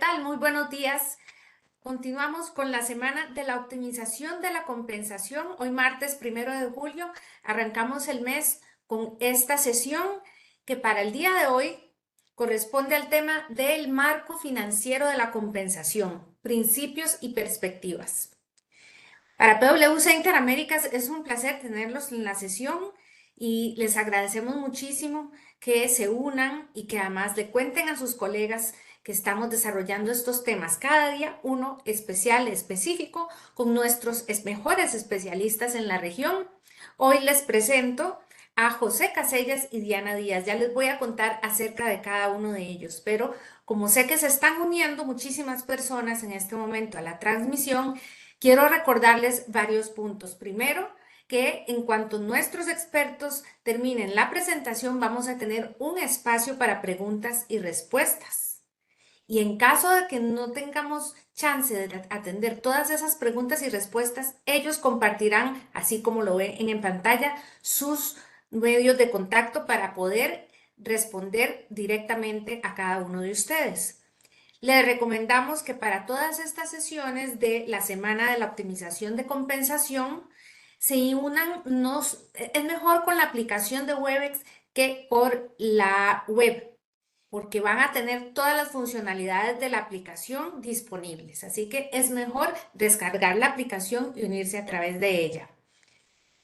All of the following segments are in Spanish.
tal? Muy buenos días. Continuamos con la semana de la optimización de la compensación. Hoy martes 1 de julio arrancamos el mes con esta sesión que para el día de hoy corresponde al tema del marco financiero de la compensación, principios y perspectivas. Para PwC Interaméricas es un placer tenerlos en la sesión y les agradecemos muchísimo que se unan y que además le cuenten a sus colegas que estamos desarrollando estos temas cada día, uno especial, específico, con nuestros mejores especialistas en la región. Hoy les presento a José Casellas y Diana Díaz. Ya les voy a contar acerca de cada uno de ellos, pero como sé que se están uniendo muchísimas personas en este momento a la transmisión, quiero recordarles varios puntos. Primero, que en cuanto nuestros expertos terminen la presentación, vamos a tener un espacio para preguntas y respuestas. Y en caso de que no tengamos chance de atender todas esas preguntas y respuestas, ellos compartirán, así como lo ven en pantalla, sus medios de contacto para poder responder directamente a cada uno de ustedes. Les recomendamos que para todas estas sesiones de la semana de la optimización de compensación se unan, es mejor con la aplicación de Webex que por la web, porque van a tener todas las funcionalidades de la aplicación disponibles. Así que es mejor descargar la aplicación y unirse a través de ella.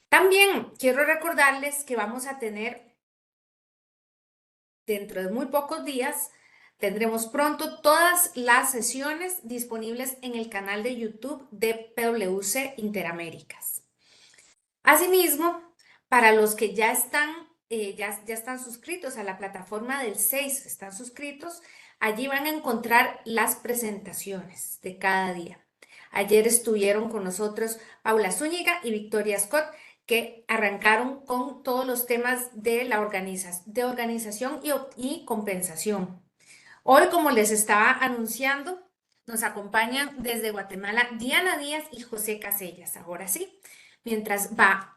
También quiero recordarles que vamos a tener dentro de muy pocos días. Tendremos pronto todas las sesiones disponibles en el canal de YouTube de PwC Interaméricas. Asimismo, para los que ya están suscritos a la plataforma del 6, están suscritos, allí van a encontrar las presentaciones de cada día. Ayer estuvieron con nosotros Paula Zúñiga y Victoria Scott, que arrancaron con todos los temas de la organización y compensación. Hoy, como les estaba anunciando, nos acompañan desde Guatemala Diana Díaz y José Casellas. Ahora sí, mientras va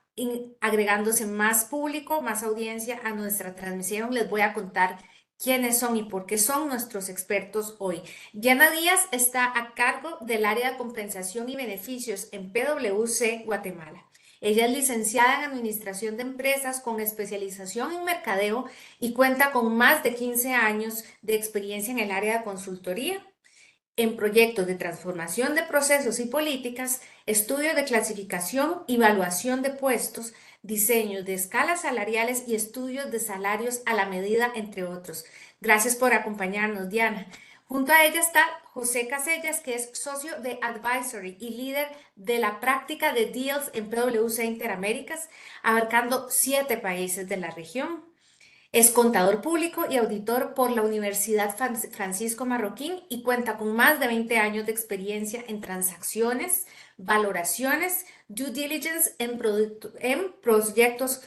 agregándose más público, más audiencia a nuestra transmisión, les voy a contar quiénes son y por qué son nuestros expertos hoy. Diana Díaz está a cargo del área de compensación y beneficios en PwC Guatemala. Ella es licenciada en Administración de Empresas con especialización en mercadeo y cuenta con más de 15 años de experiencia en el área de consultoría, en proyectos de transformación de procesos y políticas, estudios de clasificación, evaluación de puestos, diseños de escalas salariales y estudios de salarios a la medida, entre otros. Gracias por acompañarnos, Diana. Junto a ella está José Casellas, que es socio de Advisory y líder de la práctica de Deals en PwC Interaméricas, abarcando 7 países de la región. Es contador público y auditor por la Universidad Francisco Marroquín y cuenta con más de 20 años de experiencia en transacciones, valoraciones, due diligence en proyectos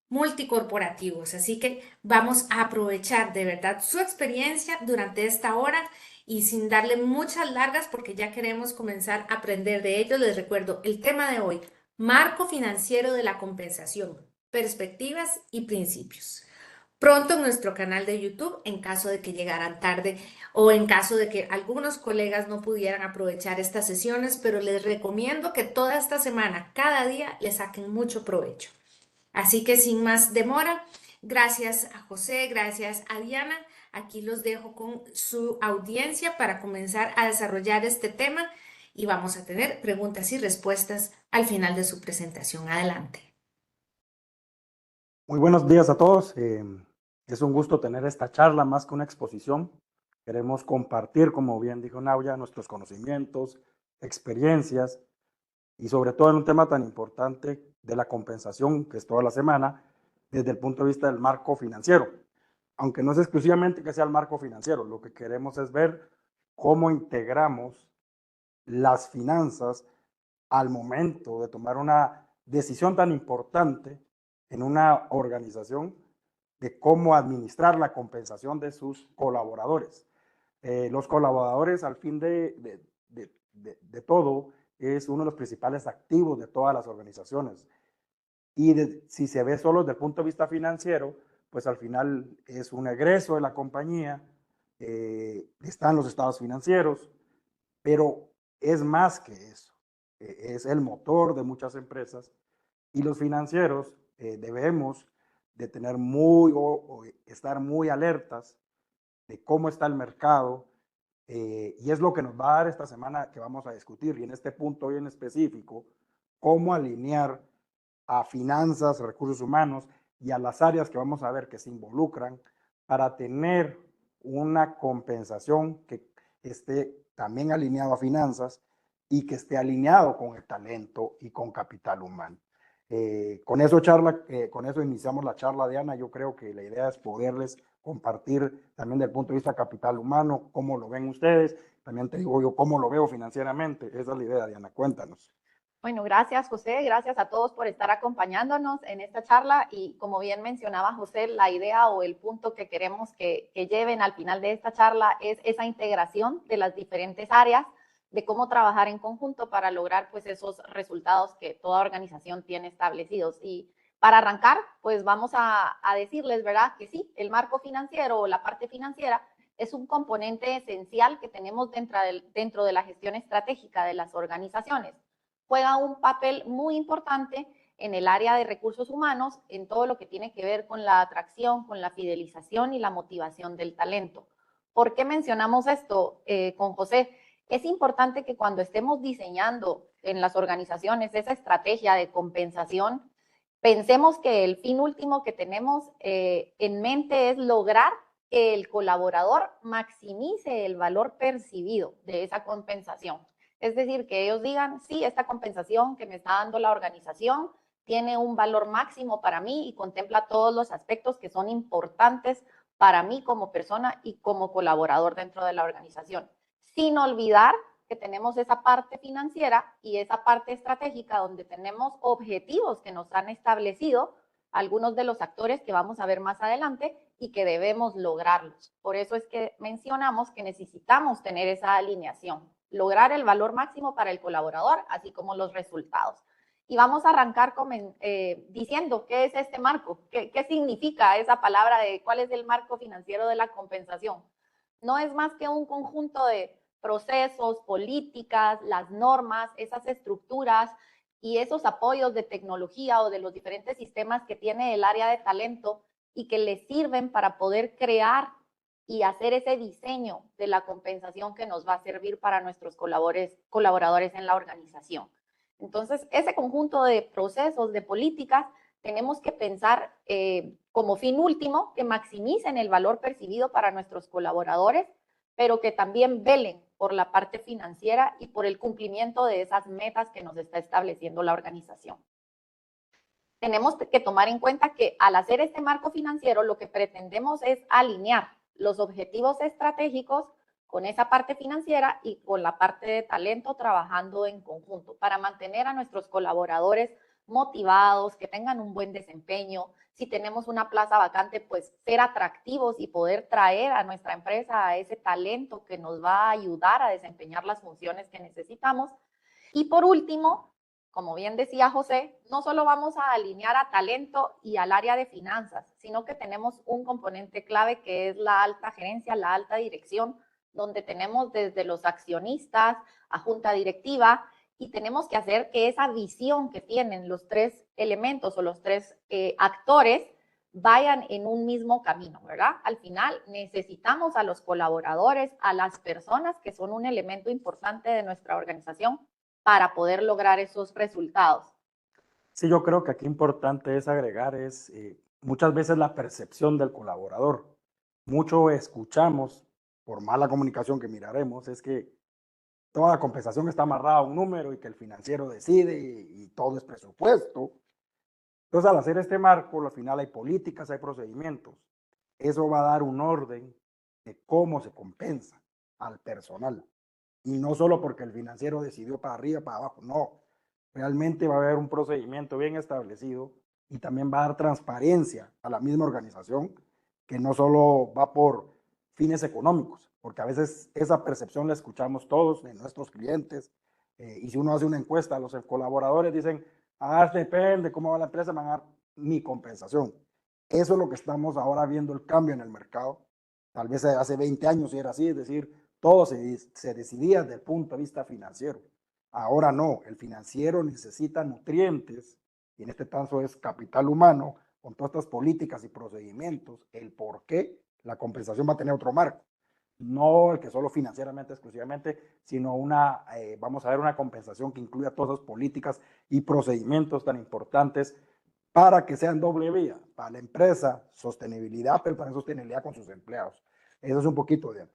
multicorporativos. Así que vamos a aprovechar de verdad su experiencia durante esta hora y sin darle muchas largas porque ya queremos comenzar a aprender de ellos. Les recuerdo el tema de hoy: marco financiero de la compensación, perspectivas y principios. Pronto en nuestro canal de YouTube, en caso de que llegaran tarde o en caso de que algunos colegas no pudieran aprovechar estas sesiones, pero les recomiendo que toda esta semana, cada día, le saquen mucho provecho. Así que sin más demora, gracias a José, gracias a Diana. Aquí los dejo con su audiencia para comenzar a desarrollar este tema y vamos a tener preguntas y respuestas al final de su presentación. Adelante. Muy buenos días a todos. Es un gusto tener esta charla más que una exposición. Queremos compartir, como bien dijo Nauya, nuestros conocimientos, experiencias y sobre todo en un tema tan importante de la compensación, que es toda la semana, desde el punto de vista del marco financiero. Aunque no es exclusivamente que sea el marco financiero, lo que queremos es ver cómo integramos las finanzas al momento de tomar una decisión tan importante en una organización de cómo administrar la compensación de sus colaboradores. Los colaboradores, al fin de todo, es uno de los principales activos de todas las organizaciones. Y si se ve solo desde el punto de vista financiero, pues al final es un egreso de la compañía están los estados financieros, pero es más que eso. Es el motor de muchas empresas y los financieros debemos de tener o estar muy alertas de cómo está el mercado, y es lo que nos va a dar esta semana que vamos a discutir, y en este punto hoy en específico, cómo alinear a finanzas, recursos humanos y a las áreas que vamos a ver que se involucran para tener una compensación que esté también alineado a finanzas y que esté alineado con el talento y con capital humano. Con eso iniciamos la charla, Diana. Yo creo que la idea es poderles compartir también del punto de vista capital humano, cómo lo ven ustedes. También te digo yo cómo lo veo financieramente. Esa es la idea, Diana. Cuéntanos. Bueno, gracias José, gracias a todos por estar acompañándonos en esta charla y como bien mencionaba José, la idea o el punto que queremos que lleven al final de esta charla es esa integración de las diferentes áreas, de cómo trabajar en conjunto para lograr pues esos resultados que toda organización tiene establecidos. Y para arrancar, pues vamos a decirles, ¿verdad? Que sí, el marco financiero o la parte financiera es un componente esencial que tenemos dentro de la gestión estratégica de las organizaciones. Juega un papel muy importante en el área de recursos humanos, en todo lo que tiene que ver con la atracción, con la fidelización y la motivación del talento. ¿Por qué mencionamos esto con José? Es importante que cuando estemos diseñando en las organizaciones esa estrategia de compensación, pensemos que el fin último que tenemos en mente es lograr que el colaborador maximice el valor percibido de esa compensación. Es decir, que ellos digan, sí, esta compensación que me está dando la organización tiene un valor máximo para mí y contempla todos los aspectos que son importantes para mí como persona y como colaborador dentro de la organización. Sin olvidar que tenemos esa parte financiera y esa parte estratégica donde tenemos objetivos que nos han establecido algunos de los actores que vamos a ver más adelante y que debemos lograrlos. Por eso es que mencionamos que necesitamos tener esa alineación, lograr el valor máximo para el colaborador, así como los resultados. Y vamos a arrancar diciendo qué es este marco, qué significa esa palabra de cuál es el marco financiero de la compensación. No es más que un conjunto de procesos, políticas, las normas, esas estructuras y esos apoyos de tecnología o de los diferentes sistemas que tiene el área de talento y que le sirven para poder crear y hacer ese diseño de la compensación que nos va a servir para nuestros colaboradores en la organización. Entonces, ese conjunto de procesos, de políticas, tenemos que pensar como fin último que maximicen el valor percibido para nuestros colaboradores, pero que también velen por la parte financiera y por el cumplimiento de esas metas que nos está estableciendo la organización. Tenemos que tomar en cuenta que al hacer este marco financiero, lo que pretendemos es alinear los objetivos estratégicos con esa parte financiera y con la parte de talento trabajando en conjunto para mantener a nuestros colaboradores motivados, que tengan un buen desempeño. Si tenemos una plaza vacante, pues ser atractivos y poder traer a nuestra empresa a ese talento que nos va a ayudar a desempeñar las funciones que necesitamos. Y por último, como bien decía José, no solo vamos a alinear a talento y al área de finanzas, sino que tenemos un componente clave que es la alta gerencia, la alta dirección, donde tenemos desde los accionistas a junta directiva y tenemos que hacer que esa visión que tienen los tres elementos o los tres actores vayan en un mismo camino, ¿verdad? Al final necesitamos a los colaboradores, a las personas que son un elemento importante de nuestra organización para poder lograr esos resultados. Sí, yo creo que aquí importante es agregar muchas veces la percepción del colaborador. Mucho escuchamos, por mala comunicación que miraremos, es que toda compensación está amarrada a un número y que el financiero decide y todo es presupuesto. Entonces, al hacer este marco, al final hay políticas, hay procedimientos. Eso va a dar un orden de cómo se compensa al personal. Y no solo porque el financiero decidió para arriba, para abajo, no. Realmente va a haber un procedimiento bien establecido y también va a dar transparencia a la misma organización, que no solo va por fines económicos, porque a veces esa percepción la escuchamos todos de nuestros clientes, y si uno hace una encuesta, los colaboradores dicen, depende cómo va la empresa, me van a dar mi compensación. Eso es lo que estamos ahora viendo, el cambio en el mercado, Tal vez hace 20 años era así, es decir, todo se decidía desde el punto de vista financiero. Ahora no, el financiero necesita nutrientes, y en este caso es capital humano, con todas estas políticas y procedimientos, el por qué la compensación va a tener otro marco. No el que solo financieramente, exclusivamente, sino vamos a ver una compensación que incluya todas esas políticas y procedimientos tan importantes para que sean doble vía, para la empresa, sostenibilidad, pero también sostenibilidad con sus empleados. Eso es un poquito de...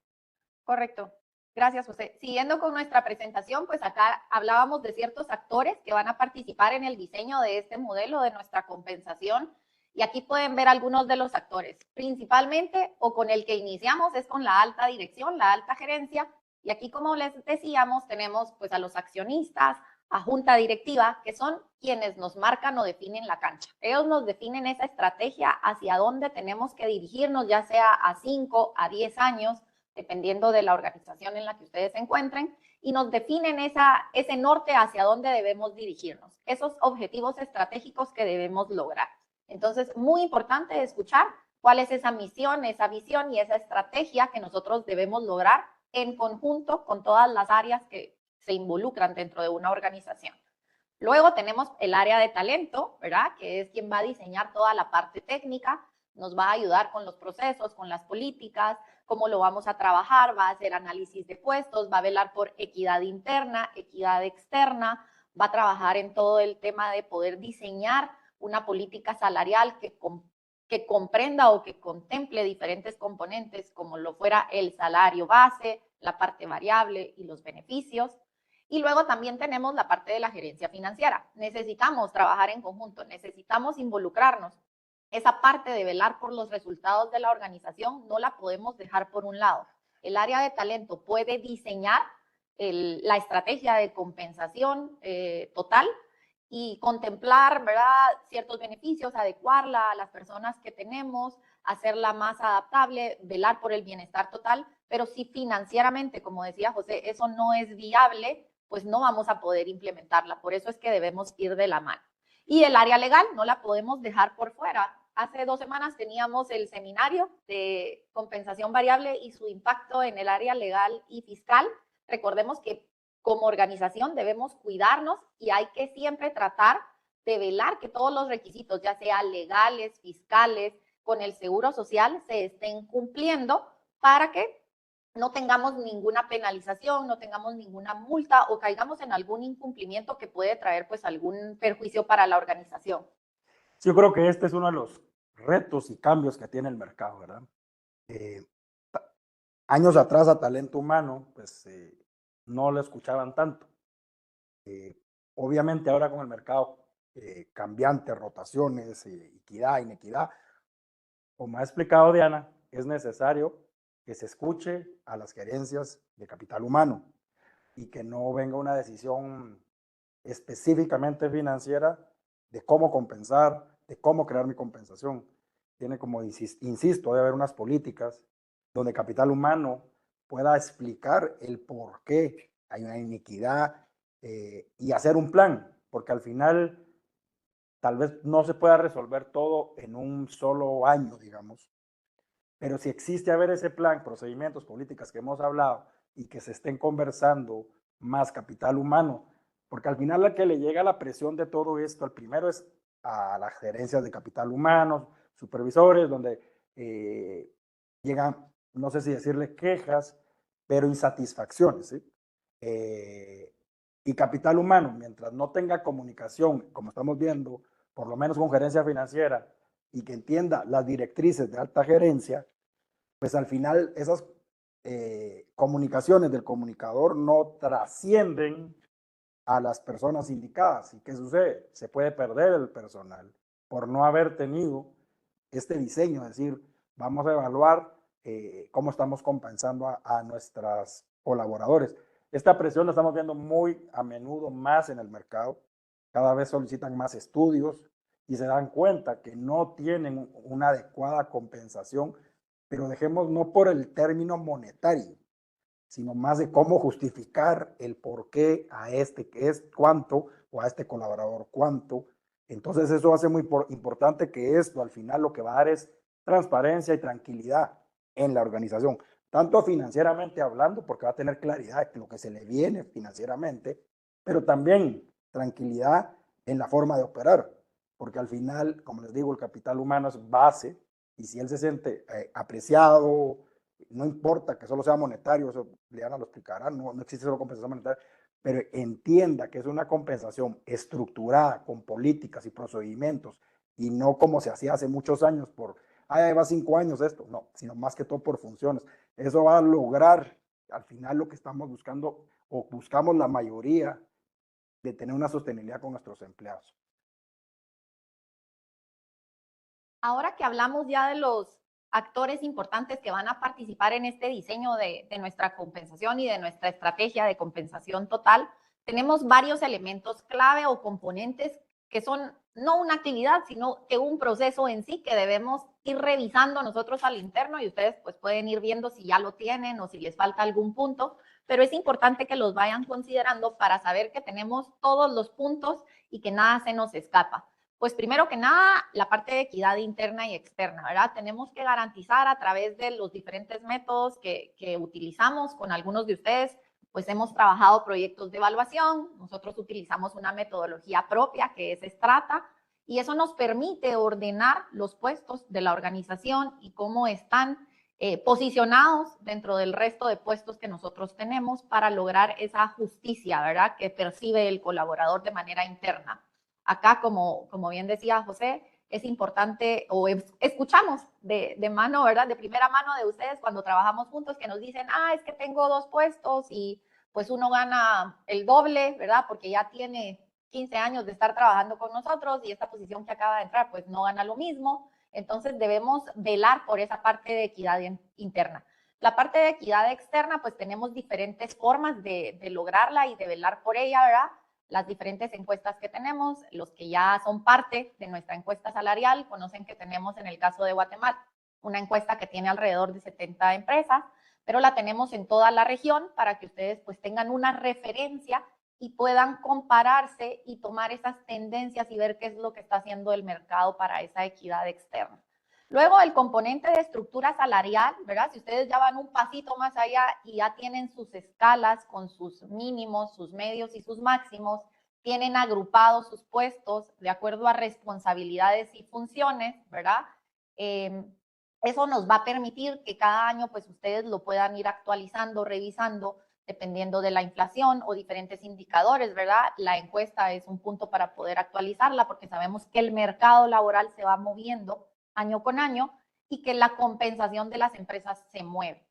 Correcto. Gracias, José. Siguiendo con nuestra presentación, pues acá hablábamos de ciertos actores que van a participar en el diseño de este modelo de nuestra compensación. Y aquí pueden ver algunos de los actores. Principalmente, o con el que iniciamos, es con la alta dirección, la alta gerencia. Y aquí, como les decíamos, tenemos pues a los accionistas, a junta directiva, que son quienes nos marcan o definen la cancha. Ellos nos definen esa estrategia hacia dónde tenemos que dirigirnos, ya sea a 5, a 10 años, dependiendo de la organización en la que ustedes se encuentren, y nos definen ese norte hacia dónde debemos dirigirnos, esos objetivos estratégicos que debemos lograr. Entonces, muy importante escuchar cuál es esa misión, esa visión y esa estrategia que nosotros debemos lograr en conjunto con todas las áreas que se involucran dentro de una organización. Luego tenemos el área de talento, ¿verdad? Que es quien va a diseñar toda la parte técnica, nos va a ayudar con los procesos, con las políticas, cómo lo vamos a trabajar, va a hacer análisis de puestos, va a velar por equidad interna, equidad externa, va a trabajar en todo el tema de poder diseñar una política salarial que comprenda o que contemple diferentes componentes, como lo fuera el salario base, la parte variable y los beneficios. Y luego también tenemos la parte de la gerencia financiera. Necesitamos trabajar en conjunto, necesitamos involucrarnos. Esa parte de velar por los resultados de la organización no la podemos dejar por un lado. El área de talento puede diseñar la estrategia de compensación total y contemplar, ¿verdad?, ciertos beneficios, adecuarla a las personas que tenemos, hacerla más adaptable, velar por el bienestar total, pero si financieramente, como decía José, eso no es viable, pues no vamos a poder implementarla. Por eso es que debemos ir de la mano. Y el área legal no la podemos dejar por fuera. Hace 2 semanas teníamos el seminario de compensación variable y su impacto en el área legal y fiscal. Recordemos que como organización debemos cuidarnos y hay que siempre tratar de velar que todos los requisitos, ya sea legales, fiscales, con el seguro social, se estén cumpliendo para que no tengamos ninguna penalización, no tengamos ninguna multa o caigamos en algún incumplimiento que puede traer pues algún perjuicio para la organización. Sí, yo creo que este es uno de los retos y cambios que tiene el mercado, ¿verdad? Años atrás a talento humano, pues no lo escuchaban tanto. Obviamente ahora con el mercado cambiante, rotaciones, equidad, inequidad, como ha explicado Diana, es necesario que se escuche a las gerencias de capital humano y que no venga una decisión específicamente financiera de cómo compensar, de cómo crear mi compensación. Tiene como, insisto, debe haber unas políticas donde capital humano pueda explicar el por qué hay una inequidad y hacer un plan, porque al final tal vez no se pueda resolver todo en un solo año, digamos, pero si existe a ver ese plan, procedimientos, políticas que hemos hablado y que se estén conversando más capital humano, porque al final la que le llega la presión de todo esto, el primero es a las gerencias de capital humano, supervisores, donde llegan, no sé si decirle quejas, pero insatisfacciones, ¿sí? Y capital humano, mientras no tenga comunicación, como estamos viendo, por lo menos con gerencia financiera, y que entienda las directrices de alta gerencia, pues al final esas comunicaciones del comunicador no trascienden a las personas indicadas. ¿Y qué sucede? Se puede perder el personal por no haber tenido este diseño, es decir, vamos a evaluar cómo estamos compensando a nuestros colaboradores. Esta presión la estamos viendo muy a menudo más en el mercado. Cada vez solicitan más estudios y se dan cuenta que no tienen una adecuada compensación, pero dejemos no por el término monetario, sino más de cómo justificar el por qué a este que es cuánto o a este colaborador cuánto. Entonces eso hace muy importante que esto al final lo que va a dar es transparencia y tranquilidad. en la organización, tanto financieramente hablando, porque va a tener claridad de lo que se le viene financieramente, pero también tranquilidad en la forma de operar, porque al final, como les digo, el capital humano es base, y si él se siente apreciado, no importa que solo sea monetario, eso Liana lo explicará, no existe solo compensación monetaria, pero entienda que es una compensación estructurada con políticas y procedimientos, y no como se hacía hace muchos años por, va 5 años esto, no, sino más que todo por funciones. Eso va a lograr al final lo que estamos buscando, o buscamos la mayoría, de tener una sostenibilidad con nuestros empleados. Ahora que hablamos ya de los actores importantes que van a participar en este diseño de nuestra compensación y de nuestra estrategia de compensación total, tenemos varios elementos clave o componentes que son no una actividad, sino que un proceso en sí que debemos ir revisando nosotros al interno, y ustedes pues pueden ir viendo si ya lo tienen o si les falta algún punto, pero es importante que los vayan considerando para saber que tenemos todos los puntos y que nada se nos escapa. Pues primero que nada, la parte de equidad interna y externa, ¿verdad? Tenemos que garantizar a través de los diferentes métodos que utilizamos con algunos de ustedes, pues hemos trabajado proyectos de evaluación, nosotros utilizamos una metodología propia que es Strata, y eso nos permite ordenar los puestos de la organización y cómo están posicionados dentro del resto de puestos que nosotros tenemos para lograr esa justicia, ¿verdad? Que percibe el colaborador de manera interna. Acá, como bien decía José, es importante, o escuchamos de mano, ¿verdad? De primera mano de ustedes cuando trabajamos juntos, que nos dicen, es que tengo 2 puestos y pues uno gana el doble, ¿verdad? Porque ya tiene 15 años de estar trabajando con nosotros y esta posición que acaba de entrar, pues no gana lo mismo. Entonces debemos velar por esa parte de equidad interna. La parte de equidad externa, pues tenemos diferentes formas de lograrla y de velar por ella, ¿verdad? Las diferentes encuestas que tenemos, los que ya son parte de nuestra encuesta salarial, conocen que tenemos en el caso de Guatemala una encuesta que tiene alrededor de 70 empresas, pero la tenemos en toda la región para que ustedes pues tengan una referencia y puedan compararse y tomar esas tendencias y ver qué es lo que está haciendo el mercado para esa equidad externa. Luego, el componente de estructura salarial, ¿verdad? Si ustedes ya van un pasito más allá y ya tienen sus escalas con sus mínimos, sus medios y sus máximos, tienen agrupados sus puestos de acuerdo a responsabilidades y funciones, ¿verdad? Eso nos va a permitir que cada año pues ustedes lo puedan ir actualizando, revisando, dependiendo de la inflación o diferentes indicadores, ¿verdad? La encuesta es un punto para poder actualizarla porque sabemos que el mercado laboral se va moviendo año con año y que la compensación de las empresas se mueve.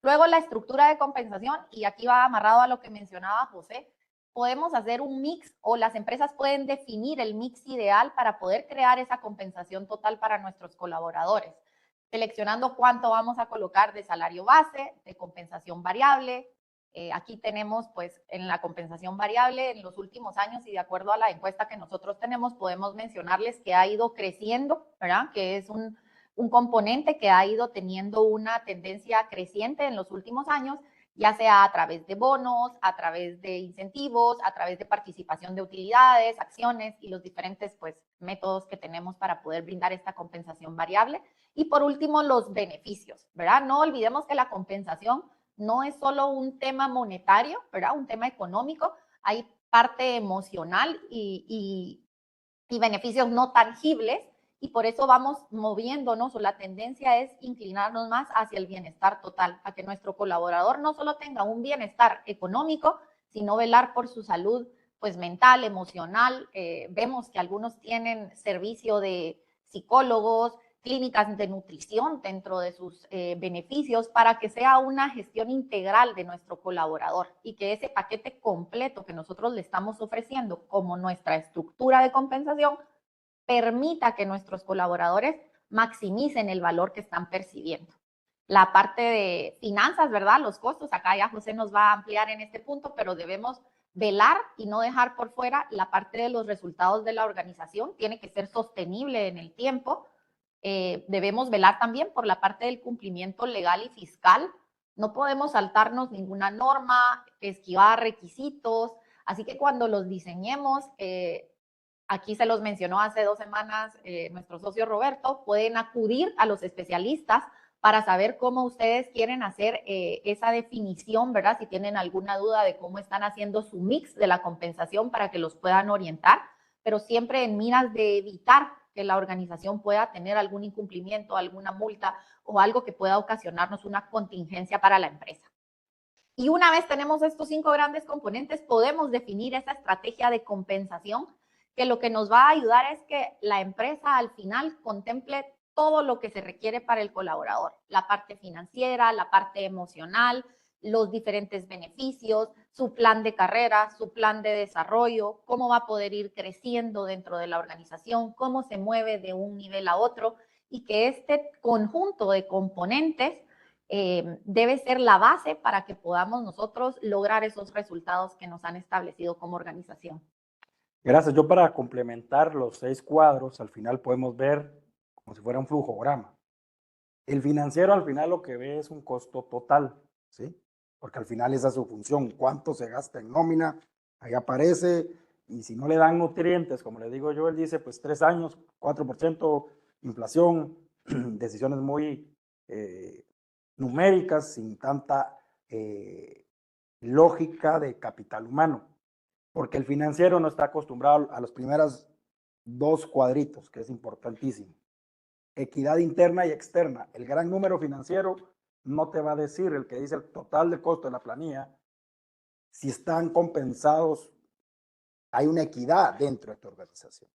Luego la estructura de compensación, y aquí va amarrado a lo que mencionaba José, podemos hacer un mix o las empresas pueden definir el mix ideal para poder crear esa compensación total para nuestros colaboradores, seleccionando cuánto vamos a colocar de salario base, de compensación variable. Aquí tenemos, pues, en la compensación variable en los últimos años y de acuerdo a la encuesta que nosotros tenemos, podemos mencionarles que ha ido creciendo, ¿verdad? Que es un componente que ha ido teniendo una tendencia creciente en los últimos años, ya sea a través de bonos, a través de incentivos, a través de participación de utilidades, acciones y los diferentes, pues, métodos que tenemos para poder brindar esta compensación variable. Y por último, los beneficios, ¿verdad? No olvidemos que la compensación no es solo un tema monetario, ¿verdad? Un tema económico, hay parte emocional y beneficios no tangibles, y por eso vamos moviéndonos, o la tendencia es inclinarnos más hacia el bienestar total, a que nuestro colaborador no solo tenga un bienestar económico, sino velar por su salud pues mental, emocional. Vemos que algunos tienen servicio de psicólogos, clínicas de nutrición dentro de sus beneficios, para que sea una gestión integral de nuestro colaborador y que ese paquete completo que nosotros le estamos ofreciendo como nuestra estructura de compensación permita que nuestros colaboradores maximicen el valor que están percibiendo. La parte de finanzas, ¿verdad? Los costos, acá ya José nos va a ampliar en este punto, pero debemos velar y no dejar por fuera la parte de los resultados de la organización. Tiene que ser sostenible en el tiempo. Debemos velar también por la parte del cumplimiento legal y fiscal. No podemos saltarnos ninguna norma, esquivar requisitos, así que cuando los diseñemos, aquí se los mencionó hace 2 semanas nuestro socio Roberto, pueden acudir a los especialistas para saber cómo ustedes quieren hacer esa definición, ¿verdad? Si tienen alguna duda de cómo están haciendo su mix de la compensación para que los puedan orientar, pero siempre en miras de evitar que la organización pueda tener algún incumplimiento, alguna multa o algo que pueda ocasionarnos una contingencia para la empresa. Y una vez tenemos estos 5 grandes componentes, podemos definir esa estrategia de compensación, que lo que nos va a ayudar es que la empresa al final contemple todo lo que se requiere para el colaborador, la parte financiera, la parte emocional, los diferentes beneficios, su plan de carrera, su plan de desarrollo, cómo va a poder ir creciendo dentro de la organización, cómo se mueve de un nivel a otro, y que este conjunto de componentes debe ser la base para que podamos nosotros lograr esos resultados que nos han establecido como organización. Gracias. Yo para complementar los 6 cuadros, al final podemos ver como si fuera un flujograma. El financiero al final lo que ve es un costo total, ¿sí? Porque al final esa es su función, cuánto se gasta en nómina, ahí aparece, y si no le dan nutrientes, como le digo yo, él dice, pues 3 años, 4%, inflación, decisiones muy numéricas, sin tanta lógica de capital humano, porque el financiero no está acostumbrado a los primeros 2 cuadritos, que es importantísimo. Equidad interna y externa. El gran número financiero no te va a decir, el que dice el total de costo de la planilla, si están compensados, hay una equidad dentro de tu organización.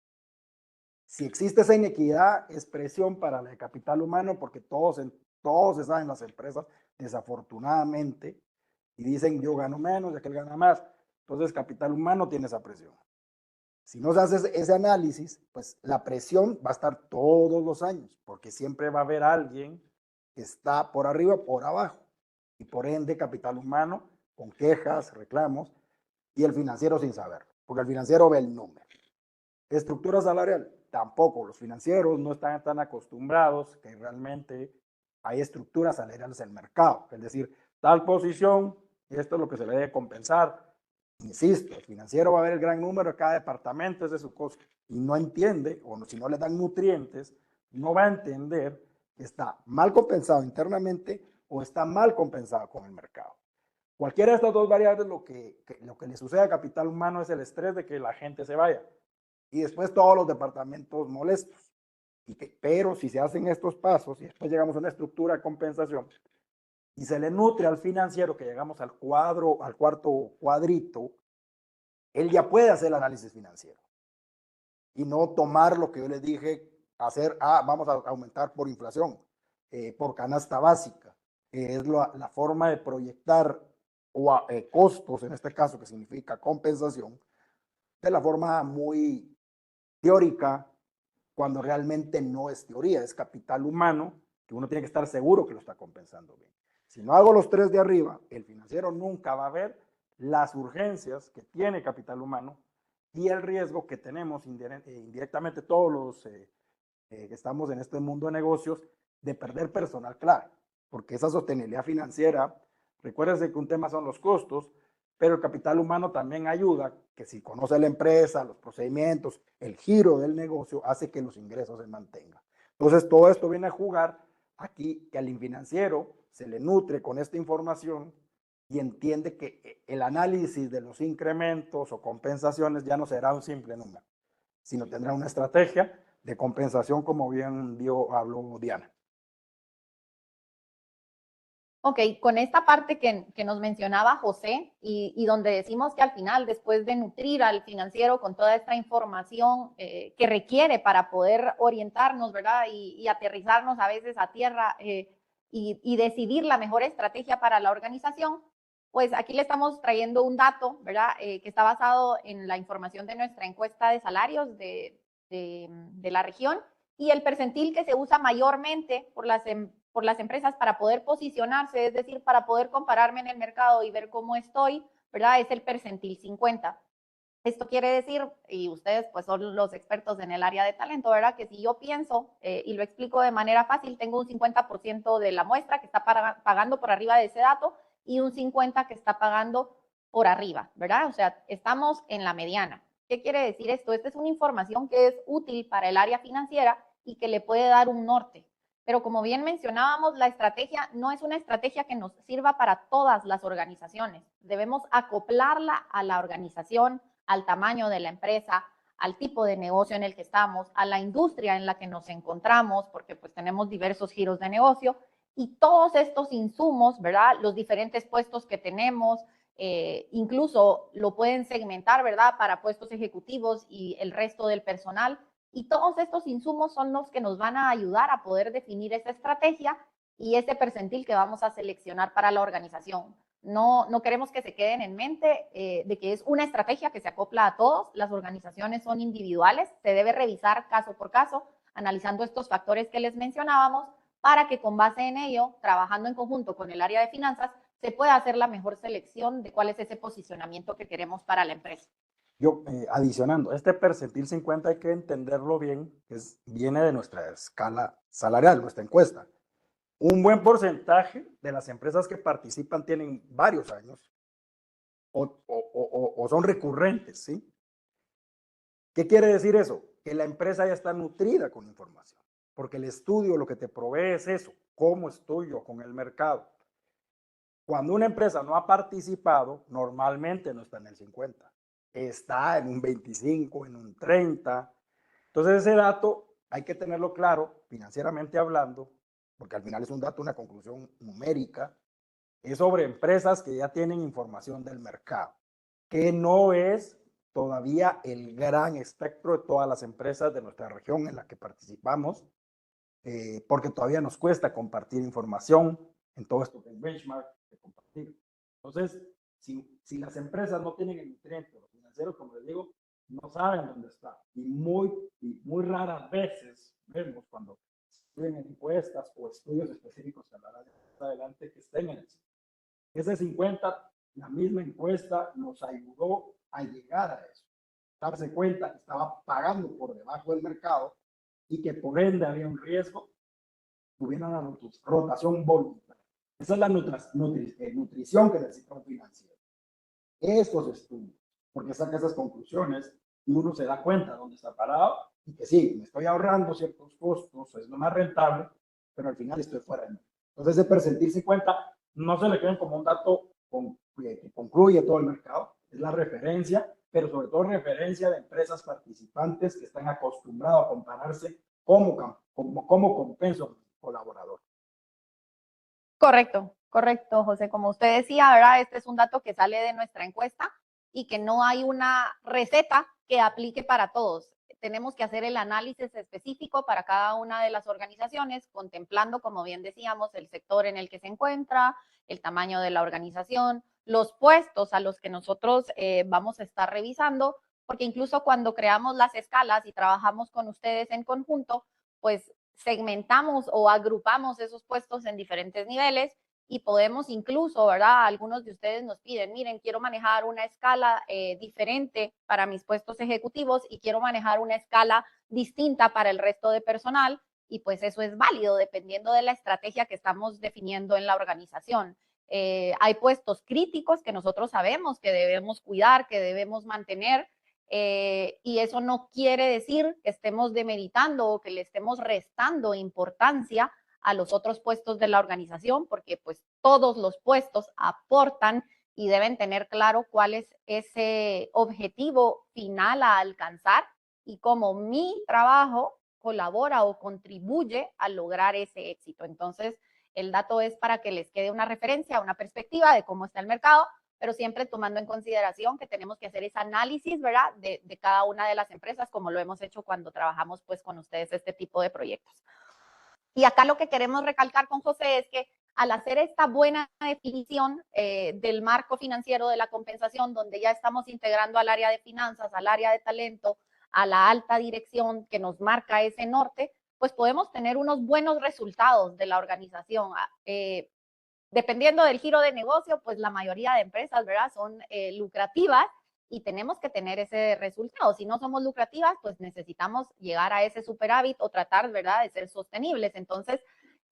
Si existe esa inequidad, es presión para el capital humano, porque todos se saben las empresas, desafortunadamente, y dicen yo gano menos y aquel gana más. Entonces, capital humano tiene esa presión. Si no se hace ese análisis, pues la presión va a estar todos los años, porque siempre va a haber alguien que está por arriba o por abajo, y por ende capital humano con quejas, reclamos, y el financiero sin saberlo, porque el financiero ve el número. Estructura salarial, tampoco, los financieros no están tan acostumbrados que realmente hay estructuras salariales en el mercado, es decir, tal posición, y esto es lo que se le debe compensar. Insisto, el financiero va a ver el gran número de cada departamento, ese es su costo, y no entiende, o si no le dan nutrientes, no va a entender que está mal compensado internamente o está mal compensado con el mercado. Cualquiera de estas 2 variables, lo que le sucede a capital humano es el estrés de que la gente se vaya, y después todos los departamentos molestos. Pero si se hacen estos pasos y después llegamos a una estructura de compensación, y se le nutre al financiero, que llegamos al cuarto cuadrito, él ya puede hacer el análisis financiero y no tomar lo que yo les dije, hacer, vamos a aumentar por inflación, por canasta básica, que es la forma de proyectar costos, en este caso, que significa compensación, de la forma muy teórica, cuando realmente no es teoría, es capital humano, que uno tiene que estar seguro que lo está compensando bien. Si no hago los 3 de arriba, el financiero nunca va a ver las urgencias que tiene capital humano y el riesgo que tenemos indirectamente todos los que estamos en este mundo de negocios de perder personal clave, porque esa sostenibilidad financiera, recuérdense que un tema son los costos, pero el capital humano también ayuda, que si conoce la empresa, los procedimientos, el giro del negocio, hace que los ingresos se mantengan. Entonces, todo esto viene a jugar aquí, que al financiero se le nutre con esta información y entiende que el análisis de los incrementos o compensaciones ya no será un simple número, sino tendrá una estrategia de compensación, como bien habló Diana. Ok, con esta parte que nos mencionaba José y donde decimos que al final, después de nutrir al financiero con toda esta información que requiere para poder orientarnos, ¿verdad? Y aterrizarnos a veces a tierra y decidir la mejor estrategia para la organización, pues aquí le estamos trayendo un dato, ¿verdad? Que está basado en la información de nuestra encuesta de salarios de la región y el percentil que se usa mayormente por las empresas para poder posicionarse, es decir, para poder compararme en el mercado y ver cómo estoy, ¿verdad? Es el percentil 50. Esto quiere decir, y ustedes pues son los expertos en el área de talento, ¿verdad? Que si yo pienso, y lo explico de manera fácil, tengo un 50% de la muestra que está pagando por arriba de ese dato y un 50% que está pagando por arriba, ¿verdad? O sea, estamos en la mediana. ¿Qué quiere decir esto? Esta es una información que es útil para el área financiera y que le puede dar un norte. Pero como bien mencionábamos, la estrategia no es una estrategia que nos sirva para todas las organizaciones. Debemos acoplarla a la organización, al tamaño de la empresa, al tipo de negocio en el que estamos, a la industria en la que nos encontramos, porque pues tenemos diversos giros de negocio, y todos estos insumos, ¿verdad? Los diferentes puestos que tenemos, incluso lo pueden segmentar, ¿verdad? Para puestos ejecutivos y el resto del personal. Y todos estos insumos son los que nos van a ayudar a poder definir esa estrategia y ese percentil que vamos a seleccionar para la organización. No queremos que se queden en mente de que es una estrategia que se acopla a todos. Las organizaciones son individuales. Se debe revisar caso por caso, analizando estos factores que les mencionábamos, para que con base en ello, trabajando en conjunto con el área de finanzas, se pueda hacer la mejor selección de cuál es ese posicionamiento que queremos para la empresa. Yo, adicionando, este percentil 50 hay que entenderlo bien, viene de nuestra escala salarial, nuestra encuesta. Un buen porcentaje de las empresas que participan tienen varios años o son recurrentes, ¿sí? ¿Qué quiere decir eso? Que la empresa ya está nutrida con información, porque el estudio lo que te provee es eso, cómo estoy yo con el mercado. Cuando una empresa no ha participado, normalmente no está en el 50, está en un 25, en un 30. Entonces ese dato hay que tenerlo claro, financieramente hablando, porque al final es un dato, una conclusión numérica, es sobre empresas que ya tienen información del mercado, que no es todavía el gran espectro de todas las empresas de nuestra región en la que participamos, porque todavía nos cuesta compartir información en todo esto que es benchmark, de compartir. Entonces, si las empresas no tienen el nutriente, los financieros, como les digo, no saben dónde está. Y muy raras veces vemos cuando estudian encuestas o estudios específicos que hablarán más adelante que estén en el 50. Ese 50, la misma encuesta nos ayudó a llegar a eso. Darse cuenta que estaba pagando por debajo del mercado y que por ende había un riesgo, tuviera una rotación voluntaria. Esa es la nutrición que necesita un financiero. Estos estudios, porque saca esas conclusiones y uno se da cuenta dónde está parado y que sí, me estoy ahorrando ciertos costos, es lo más rentable, pero al final estoy fuera de mí. Entonces, ese percentil 50 no se le queden como un dato que concluye todo el mercado, es la referencia, pero sobre todo referencia de empresas participantes que están acostumbrados a compararse cómo compensa un colaborador. Correcto, correcto, José. Como usted decía, ¿verdad? Este es un dato que sale de nuestra encuesta y que no hay una receta que aplique para todos. Tenemos que hacer el análisis específico para cada una de las organizaciones, contemplando, como bien decíamos, el sector en el que se encuentra, el tamaño de la organización, los puestos a los que nosotros vamos a estar revisando, porque incluso cuando creamos las escalas y trabajamos con ustedes en conjunto, pues segmentamos o agrupamos esos puestos en diferentes niveles y podemos incluso, ¿verdad? Algunos de ustedes nos piden, miren, quiero manejar una escala diferente para mis puestos ejecutivos y quiero manejar una escala distinta para el resto de personal, y pues eso es válido dependiendo de la estrategia que estamos definiendo en la organización. Hay puestos críticos que nosotros sabemos que debemos cuidar, que debemos mantener, y eso no quiere decir que estemos demeritando o que le estemos restando importancia a los otros puestos de la organización, porque pues todos los puestos aportan y deben tener claro cuál es ese objetivo final a alcanzar y cómo mi trabajo colabora o contribuye a lograr ese éxito. Entonces, el dato es para que les quede una referencia, una perspectiva de cómo está el mercado, pero siempre tomando en consideración que tenemos que hacer ese análisis, ¿verdad?, de cada una de las empresas, como lo hemos hecho cuando trabajamos pues con ustedes este tipo de proyectos. Y acá lo que queremos recalcar con José es que al hacer esta buena definición del marco financiero de la compensación, donde ya estamos integrando al área de finanzas, al área de talento, a la alta dirección que nos marca ese norte, pues podemos tener unos buenos resultados de la organización. Dependiendo del giro de negocio, pues la mayoría de empresas, ¿verdad?, son lucrativas y tenemos que tener ese resultado. Si no somos lucrativas, pues necesitamos llegar a ese superávit o tratar, ¿verdad?, de ser sostenibles. Entonces,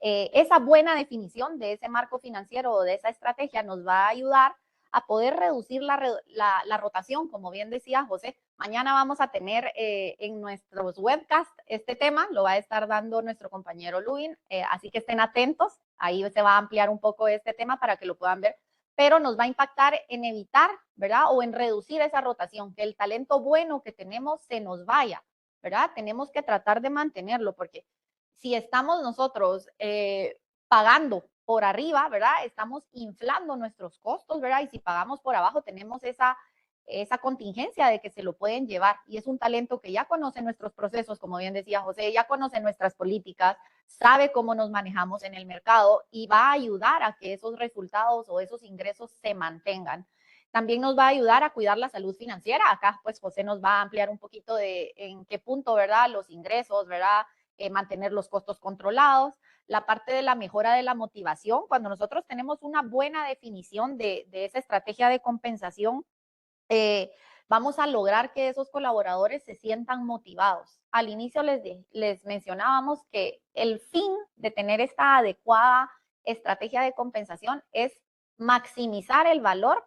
esa buena definición de ese marco financiero o de esa estrategia nos va a ayudar a poder reducir la rotación, como bien decía José, Mañana vamos a tener en nuestros webcasts este tema, lo va a estar dando nuestro compañero Luis, así que estén atentos, ahí se va a ampliar un poco este tema para que lo puedan ver, pero nos va a impactar en evitar, ¿verdad? O en reducir esa rotación, que el talento bueno que tenemos se nos vaya, ¿verdad? Tenemos que tratar de mantenerlo, porque si estamos nosotros pagando por arriba, ¿verdad? Estamos inflando nuestros costos, ¿verdad? Y si pagamos por abajo, tenemos esa contingencia de que se lo pueden llevar. Y es un talento que ya conoce nuestros procesos, como bien decía José, ya conoce nuestras políticas, sabe cómo nos manejamos en el mercado y va a ayudar a que esos resultados o esos ingresos se mantengan. También nos va a ayudar a cuidar la salud financiera. Acá, pues, José nos va a ampliar un poquito de en qué punto, ¿verdad? Los ingresos, ¿verdad? Mantener los costos controlados, la parte de la mejora de la motivación. Cuando nosotros tenemos una buena definición de esa estrategia de compensación, vamos a lograr que esos colaboradores se sientan motivados. Al inicio les mencionábamos que el fin de tener esta adecuada estrategia de compensación es maximizar el valor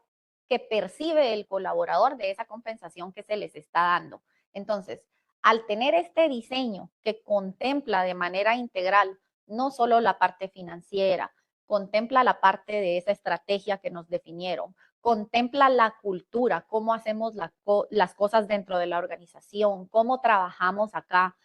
que percibe el colaborador de esa compensación que se les está dando. Entonces, al tener este diseño que contempla de manera integral no solo la parte financiera, contempla la parte de esa estrategia que nos definieron, contempla la cultura, cómo hacemos las cosas dentro de la organización, cómo trabajamos acá,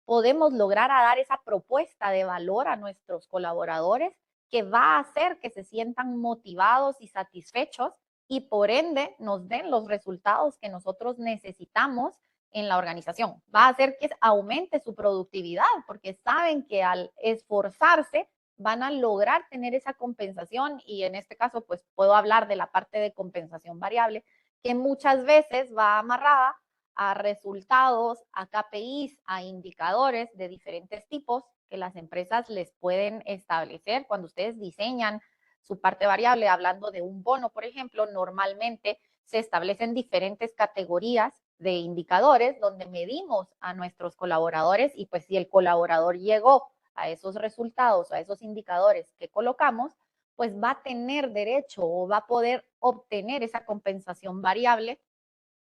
podemos lograr a dar esa propuesta de valor a nuestros colaboradores que va a hacer que se sientan motivados y satisfechos y por ende nos den los resultados que nosotros necesitamos en la organización. Va a hacer que aumente su productividad porque saben que al esforzarse van a lograr tener esa compensación y en este caso pues puedo hablar de la parte de compensación variable que muchas veces va amarrada a resultados, a KPIs, a indicadores de diferentes tipos que las empresas les pueden establecer cuando ustedes diseñan su parte variable, hablando de un bono, por ejemplo, normalmente se establecen diferentes categorías de indicadores donde medimos a nuestros colaboradores y pues si el colaborador llegó a esos resultados, a esos indicadores que colocamos, pues va a tener derecho o va a poder obtener esa compensación variable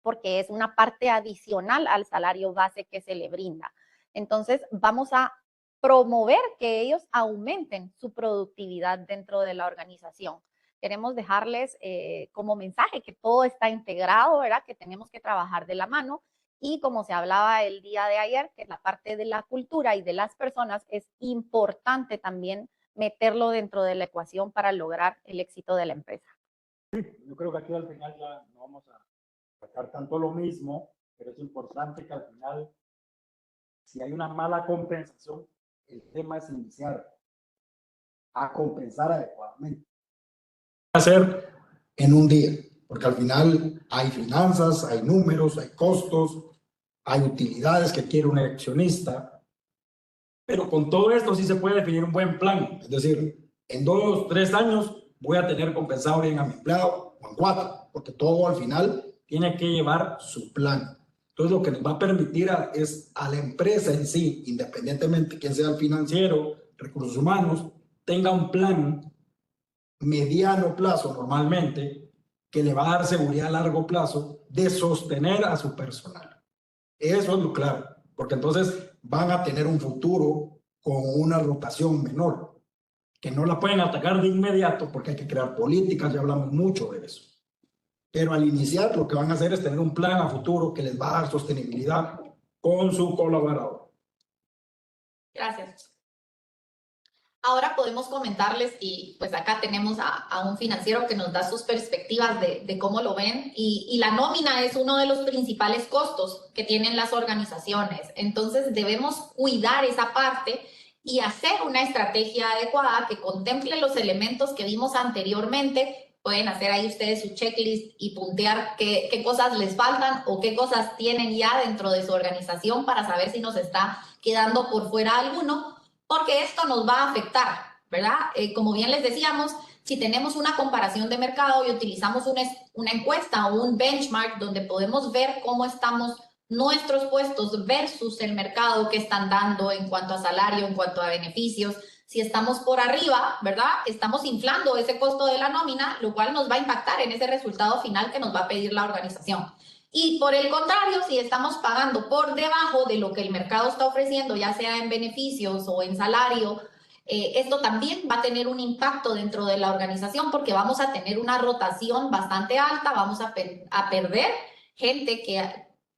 porque es una parte adicional al salario base que se le brinda. Entonces, vamos a promover que ellos aumenten su productividad dentro de la organización. Queremos dejarles como mensaje que todo está integrado, ¿verdad? Que tenemos que trabajar de la mano y como se hablaba el día de ayer, que la parte de la cultura y de las personas es importante también meterlo dentro de la ecuación para lograr el éxito de la empresa. Yo creo que aquí al final ya no vamos a sacar tanto lo mismo, pero es importante que al final, si hay una mala compensación, el tema es iniciar a compensar adecuadamente. Hacer en un día, porque al final hay finanzas, hay números, hay costos, hay utilidades que quiere un accionista, pero con todo esto sí se puede definir un buen plan. Es decir, en 2, 3 años voy a tener compensado bien a mi empleado, o en 4, porque todo al final tiene que llevar su plan. Entonces, lo que nos va a permitir es a la empresa en sí, independientemente de quién sea el financiero, recursos humanos, tenga un plan mediano plazo normalmente que le va a dar seguridad a largo plazo de sostener a su personal. Eso es lo claro, porque entonces van a tener un futuro con una rotación menor, que no la pueden atacar de inmediato porque hay que crear políticas, ya hablamos mucho de eso. Pero al iniciar lo que van a hacer es tener un plan a futuro que les va a dar sostenibilidad con su colaborador. Gracias. Ahora podemos comentarles y pues acá tenemos a un financiero que nos da sus perspectivas de cómo lo ven y la nómina es uno de los principales costos que tienen las organizaciones. Entonces debemos cuidar esa parte y hacer una estrategia adecuada que contemple los elementos que vimos anteriormente. Pueden hacer ahí ustedes su checklist y puntear qué cosas les faltan o qué cosas tienen ya dentro de su organización para saber si nos está quedando por fuera alguno, porque esto nos va a afectar, ¿verdad? Como bien les decíamos, si tenemos una comparación de mercado y utilizamos una encuesta o un benchmark donde podemos ver cómo estamos nuestros puestos versus el mercado que están dando en cuanto a salario, en cuanto a beneficios, si estamos por arriba, ¿verdad? Estamos inflando ese costo de la nómina, lo cual nos va a impactar en ese resultado final que nos va a pedir la organización. Y por el contrario, si estamos pagando por debajo de lo que el mercado está ofreciendo, ya sea en beneficios o en salario, esto también va a tener un impacto dentro de la organización porque vamos a tener una rotación bastante alta, vamos a perder gente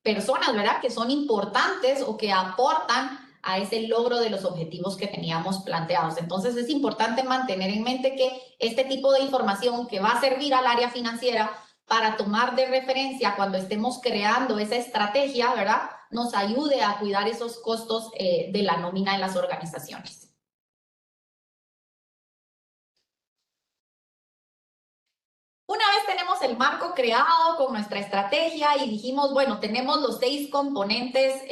personas, ¿verdad?, que son importantes o que aportan a ese logro de los objetivos que teníamos planteados. Entonces es importante mantener en mente que este tipo de información que va a servir al área financiera para tomar de referencia cuando estemos creando esa estrategia, ¿verdad?, nos ayude a cuidar esos costos de la nómina en las organizaciones. Una vez tenemos el marco creado con nuestra estrategia y dijimos, bueno, tenemos los 6 componentes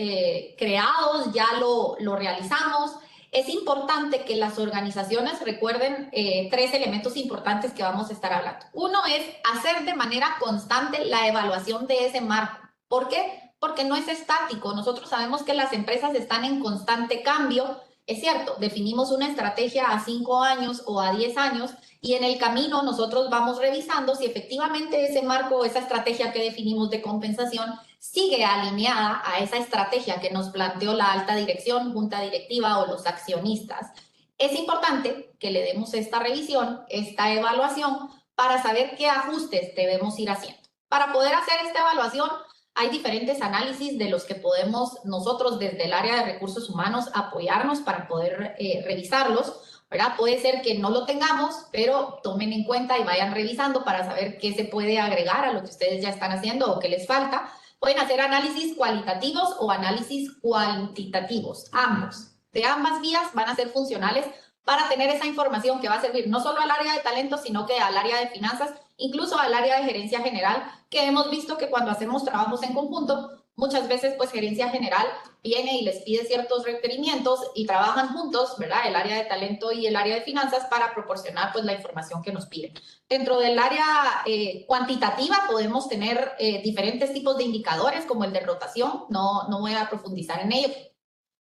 creados, ya lo realizamos, es importante que las organizaciones recuerden 3 elementos importantes que vamos a estar hablando. Uno es hacer de manera constante la evaluación de ese marco. ¿Por qué? Porque no es estático. Nosotros sabemos que las empresas están en constante cambio. Es cierto, definimos una estrategia a 5 años o a 10 años, y en el camino nosotros vamos revisando si efectivamente ese marco, esa estrategia que definimos de compensación sigue alineada a esa estrategia que nos planteó la alta dirección, junta directiva o los accionistas. Es importante que le demos esta revisión, esta evaluación, para saber qué ajustes debemos ir haciendo. Para poder hacer esta evaluación hay diferentes análisis de los que podemos nosotros desde el área de recursos humanos apoyarnos para poder revisarlos, ¿verdad? Puede ser que no lo tengamos, pero tomen en cuenta y vayan revisando para saber qué se puede agregar a lo que ustedes ya están haciendo o qué les falta. Pueden hacer análisis cualitativos o análisis cuantitativos, ambos. De ambas vías van a ser funcionales para tener esa información que va a servir no solo al área de talento, sino que al área de finanzas, incluso al área de gerencia general, que hemos visto que cuando hacemos trabajos en conjunto, muchas veces pues gerencia general viene y les pide ciertos requerimientos y trabajan juntos, ¿verdad?, el área de talento y el área de finanzas para proporcionar pues la información que nos piden. Dentro del área cuantitativa podemos tener diferentes tipos de indicadores como el de rotación, no voy a profundizar en ello.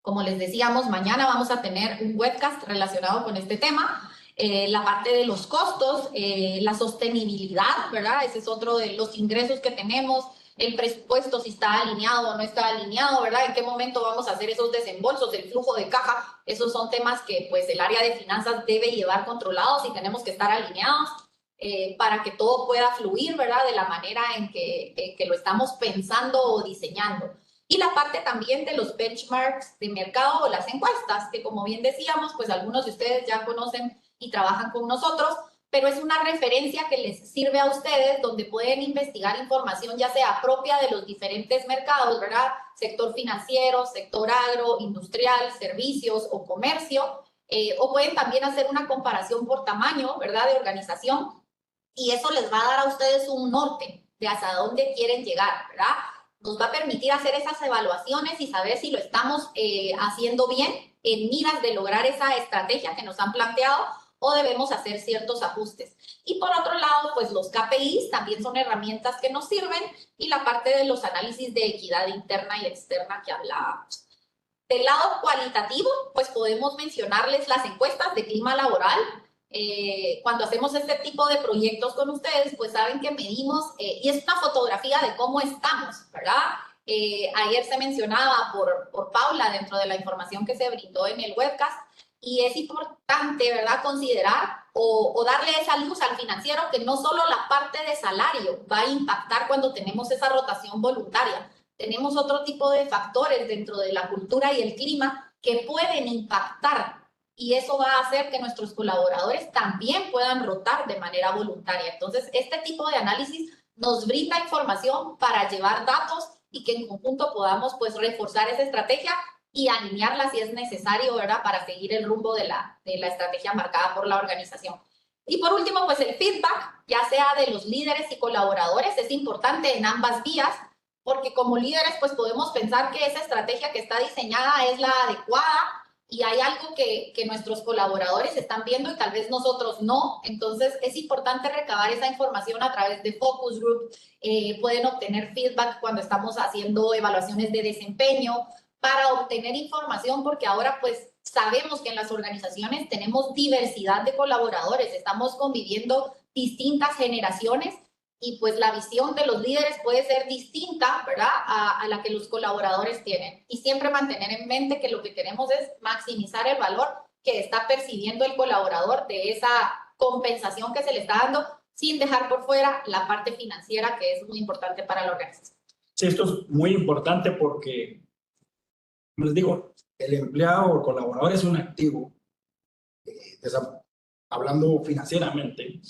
Como les decíamos, mañana vamos a tener un webcast relacionado con este tema. La parte de los costos, la sostenibilidad, ¿verdad? Ese es otro de los ingresos que tenemos, el presupuesto, si está alineado o no está alineado, ¿verdad? En qué momento vamos a hacer esos desembolsos, el flujo de caja. Esos son temas que pues el área de finanzas debe llevar controlados y tenemos que estar alineados para que todo pueda fluir, ¿verdad?, de la manera en que lo estamos pensando o diseñando. Y la parte también de los benchmarks de mercado o las encuestas, que como bien decíamos, pues algunos de ustedes ya conocen y trabajan con nosotros, pero es una referencia que les sirve a ustedes donde pueden investigar información ya sea propia de los diferentes mercados, ¿verdad? Sector financiero, sector agro, industrial, servicios o comercio, o pueden también hacer una comparación por tamaño, ¿verdad?, de organización, y eso les va a dar a ustedes un norte de hacia dónde quieren llegar, ¿verdad? Nos va a permitir hacer esas evaluaciones y saber si lo estamos haciendo bien en miras de lograr esa estrategia que nos han planteado o debemos hacer ciertos ajustes. Y por otro lado, pues los KPIs también son herramientas que nos sirven y la parte de los análisis de equidad interna y externa que hablábamos. Del lado cualitativo, pues podemos mencionarles las encuestas de clima laboral. Cuando hacemos este tipo de proyectos con ustedes, pues saben que medimos, y es una fotografía de cómo estamos, ¿verdad? Ayer se mencionaba por Paula dentro de la información que se brindó en el webcast, y es importante, ¿verdad?, considerar o darle esa luz al financiero que no solo la parte de salario va a impactar cuando tenemos esa rotación voluntaria. Tenemos otro tipo de factores dentro de la cultura y el clima que pueden impactar, y eso va a hacer que nuestros colaboradores también puedan rotar de manera voluntaria. Entonces, este tipo de análisis nos brinda información para llevar datos y que en conjunto podamos pues reforzar esa estrategia y alinearla si es necesario, ¿verdad?, para seguir el rumbo de la estrategia marcada por la organización. Y por último, pues el feedback, ya sea de los líderes y colaboradores, es importante en ambas vías, porque como líderes pues podemos pensar que esa estrategia que está diseñada es la adecuada y hay algo que nuestros colaboradores están viendo y tal vez nosotros no. Entonces es importante recabar esa información a través de focus group. Pueden obtener feedback cuando estamos haciendo evaluaciones de desempeño para obtener información, porque ahora pues sabemos que en las organizaciones tenemos diversidad de colaboradores, estamos conviviendo distintas generaciones y pues la visión de los líderes puede ser distinta, ¿verdad? A la que los colaboradores tienen. Y siempre mantener en mente que lo que queremos es maximizar el valor que está percibiendo el colaborador de esa compensación que se le está dando, sin dejar por fuera la parte financiera, que es muy importante para la organización. Sí, esto es muy importante porque, como les digo, el empleado o el colaborador es un activo, hablando financieramente,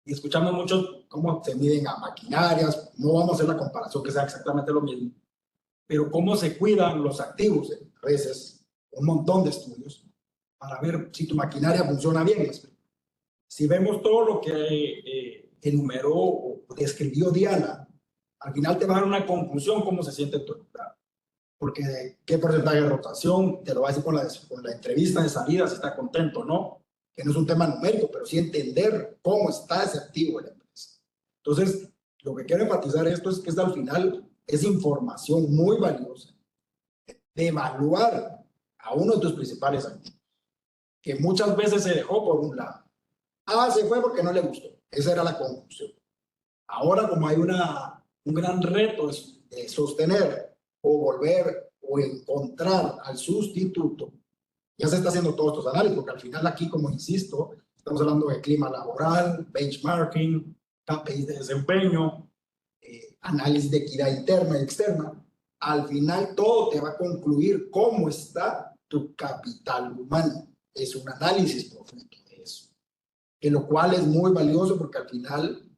y escuchamos mucho cómo se miden a maquinarias, no vamos a hacer la comparación que sea exactamente lo mismo, pero cómo se cuidan los activos, a veces un montón de estudios, para ver si tu maquinaria funciona bien. Si vemos todo lo que enumeró o describió Diana, al final te va a dar una conclusión cómo se siente tu empleado. Porque qué porcentaje de rotación, te lo va a decir con la entrevista de salida, si está contento o no, que no es un tema numérico, pero sí entender cómo está ese activo de la empresa. Entonces, lo que quiero enfatizar esto es que al final es información muy valiosa de evaluar a uno de tus principales activos, que muchas veces se dejó por un lado. Se fue porque no le gustó. Esa era la conclusión. Ahora, como hay un gran reto de sostener o volver o encontrar al sustituto, ya se está haciendo todos estos análisis, porque al final aquí, como insisto, estamos hablando de clima laboral, benchmarking, KPIs de desempeño, análisis de equidad interna y externa. Al final todo te va a concluir cómo está tu capital humano. Es un análisis profundo de eso, que lo cual es muy valioso porque al final,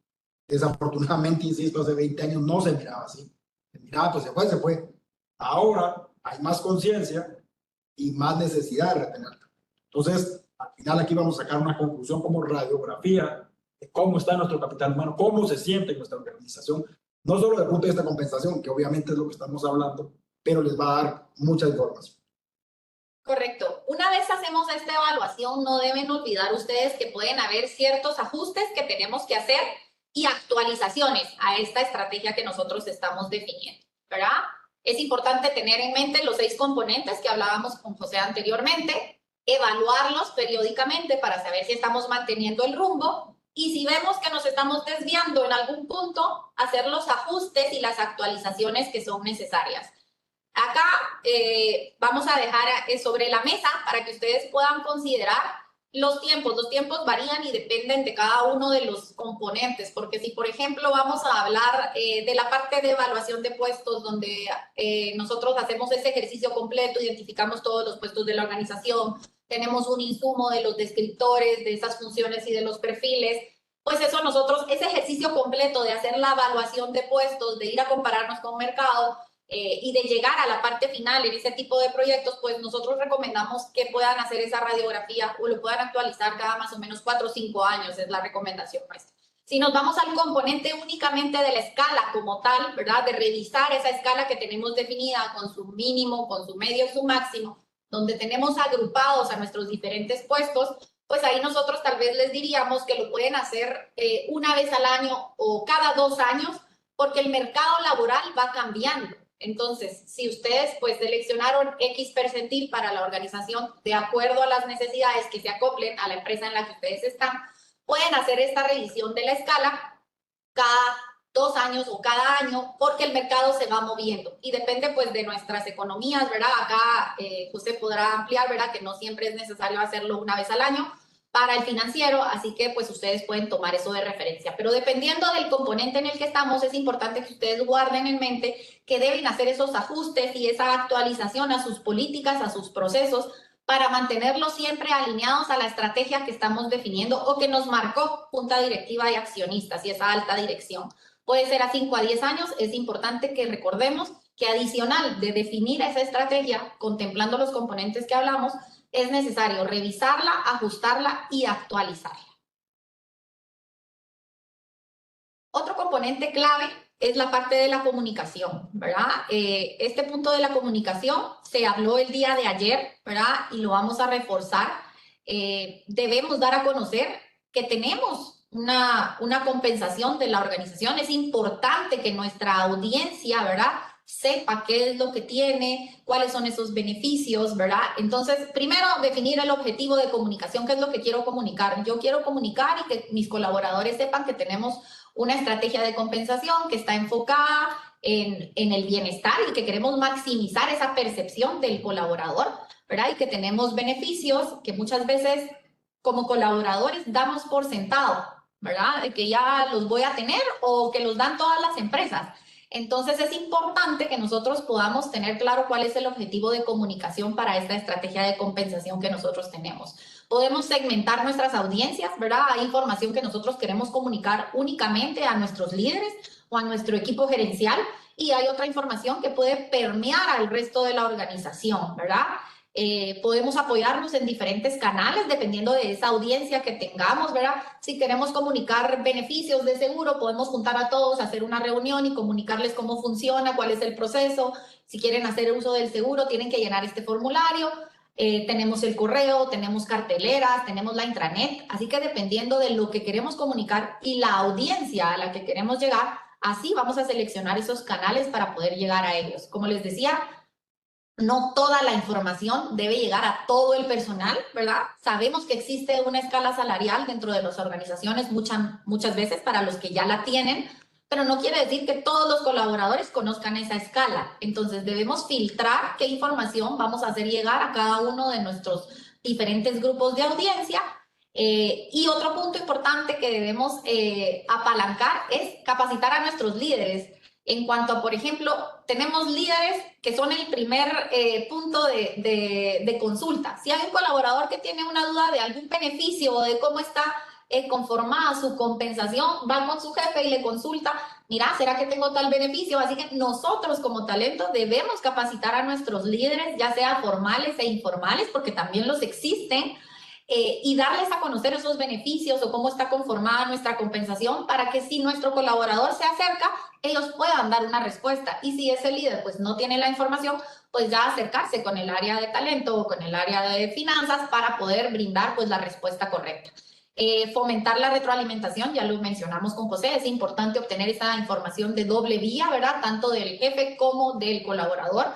desafortunadamente, insisto, hace 20 años no se miraba así. Se miraba, pues se fue. Ahora hay más conciencia y más necesidad de retener. Entonces, al final aquí vamos a sacar una conclusión como radiografía de cómo está nuestro capital humano, cómo se siente nuestra organización, no solo desde el punto de vista de compensación, que obviamente es lo que estamos hablando, pero les va a dar mucha información. Correcto. Una vez hacemos esta evaluación, no deben olvidar ustedes que pueden haber ciertos ajustes que tenemos que hacer y actualizaciones a esta estrategia que nosotros estamos definiendo, ¿verdad? Es importante tener en mente los 6 componentes que hablábamos con José anteriormente, evaluarlos periódicamente para saber si estamos manteniendo el rumbo y si vemos que nos estamos desviando en algún punto, hacer los ajustes y las actualizaciones que son necesarias. Acá vamos a dejar sobre la mesa para que ustedes puedan considerar los tiempos. Los tiempos varían y dependen de cada uno de los componentes, porque si, por ejemplo, vamos a hablar de la parte de evaluación de puestos, donde nosotros hacemos ese ejercicio completo, identificamos todos los puestos de la organización, tenemos un insumo de los descriptores, de esas funciones y de los perfiles, pues eso nosotros, ese ejercicio completo de hacer la evaluación de puestos, de ir a compararnos con mercado, y de llegar a la parte final en ese tipo de proyectos, pues nosotros recomendamos que puedan hacer esa radiografía o lo puedan actualizar cada más o menos 4 o 5 años, es la recomendación nuestra. Si nos vamos al componente únicamente de la escala como tal, ¿verdad? De revisar esa escala que tenemos definida con su mínimo, con su medio y su máximo, donde tenemos agrupados a nuestros diferentes puestos, pues ahí nosotros tal vez les diríamos que lo pueden hacer una vez al año o cada 2 años, porque el mercado laboral va cambiando. Entonces, si ustedes pues seleccionaron X percentil para la organización de acuerdo a las necesidades que se acoplen a la empresa en la que ustedes están, pueden hacer esta revisión de la escala cada 2 años o cada año porque el mercado se va moviendo y depende pues de nuestras economías, ¿verdad? Acá José podrá ampliar, ¿verdad? Que no siempre es necesario hacerlo una vez al año para el financiero, así que pues ustedes pueden tomar eso de referencia. Pero dependiendo del componente en el que estamos, es importante que ustedes guarden en mente que deben hacer esos ajustes y esa actualización a sus políticas, a sus procesos, para mantenerlos siempre alineados a la estrategia que estamos definiendo o que nos marcó junta directiva y accionistas y esa alta dirección. Puede ser a 5 a 10 años, es importante que recordemos que adicional de definir esa estrategia, contemplando los componentes que hablamos, es necesario revisarla, ajustarla y actualizarla. Otro componente clave es la parte de la comunicación, ¿verdad? Este punto de la comunicación se habló el día de ayer, ¿verdad? Y lo vamos a reforzar. Debemos dar a conocer que tenemos una compensación de la organización. Es importante que nuestra audiencia, ¿verdad?, sepa qué es lo que tiene, cuáles son esos beneficios, ¿verdad? Entonces, primero, definir el objetivo de comunicación, qué es lo que quiero comunicar. Yo quiero comunicar y que mis colaboradores sepan que tenemos una estrategia de compensación que está enfocada en el bienestar y que queremos maximizar esa percepción del colaborador, ¿verdad? Y que tenemos beneficios que muchas veces como colaboradores damos por sentado, ¿verdad? Que ya los voy a tener o que los dan todas las empresas. Entonces es importante que nosotros podamos tener claro cuál es el objetivo de comunicación para esta estrategia de compensación que nosotros tenemos. Podemos segmentar nuestras audiencias, ¿verdad? Hay información que nosotros queremos comunicar únicamente a nuestros líderes o a nuestro equipo gerencial y hay otra información que puede permear al resto de la organización, ¿verdad? Podemos apoyarnos en diferentes canales dependiendo de esa audiencia que tengamos, ¿verdad? Si queremos comunicar beneficios de seguro, podemos juntar a todos, hacer una reunión y comunicarles cómo funciona, cuál es el proceso. Si quieren hacer uso del seguro, tienen que llenar este formulario. Tenemos el correo, tenemos carteleras, tenemos la intranet. Así que dependiendo de lo que queremos comunicar y la audiencia a la que queremos llegar, así vamos a seleccionar esos canales para poder llegar a ellos. Como les decía, no toda la información debe llegar a todo el personal, ¿verdad? Sabemos que existe una escala salarial dentro de las organizaciones muchas veces para los que ya la tienen, pero no quiere decir que todos los colaboradores conozcan esa escala. Entonces debemos filtrar qué información vamos a hacer llegar a cada uno de nuestros diferentes grupos de audiencia. Y otro punto importante que debemos apalancar es capacitar a nuestros líderes. En cuanto a, por ejemplo, tenemos líderes que son el primer punto de consulta. Si hay un colaborador que tiene una duda de algún beneficio o de cómo está conformada su compensación, va con su jefe y le consulta, mira, ¿será que tengo tal beneficio? Así que nosotros como talento debemos capacitar a nuestros líderes, ya sea formales e informales, porque también los existen, y darles a conocer esos beneficios o cómo está conformada nuestra compensación para que si nuestro colaborador se acerca, ellos puedan dar una respuesta. Y si ese líder pues no tiene la información, pues ya acercarse con el área de talento o con el área de finanzas para poder brindar pues la respuesta correcta. Fomentar la retroalimentación, ya lo mencionamos con José, es importante obtener esa información de doble vía, ¿verdad? Tanto del jefe como del colaborador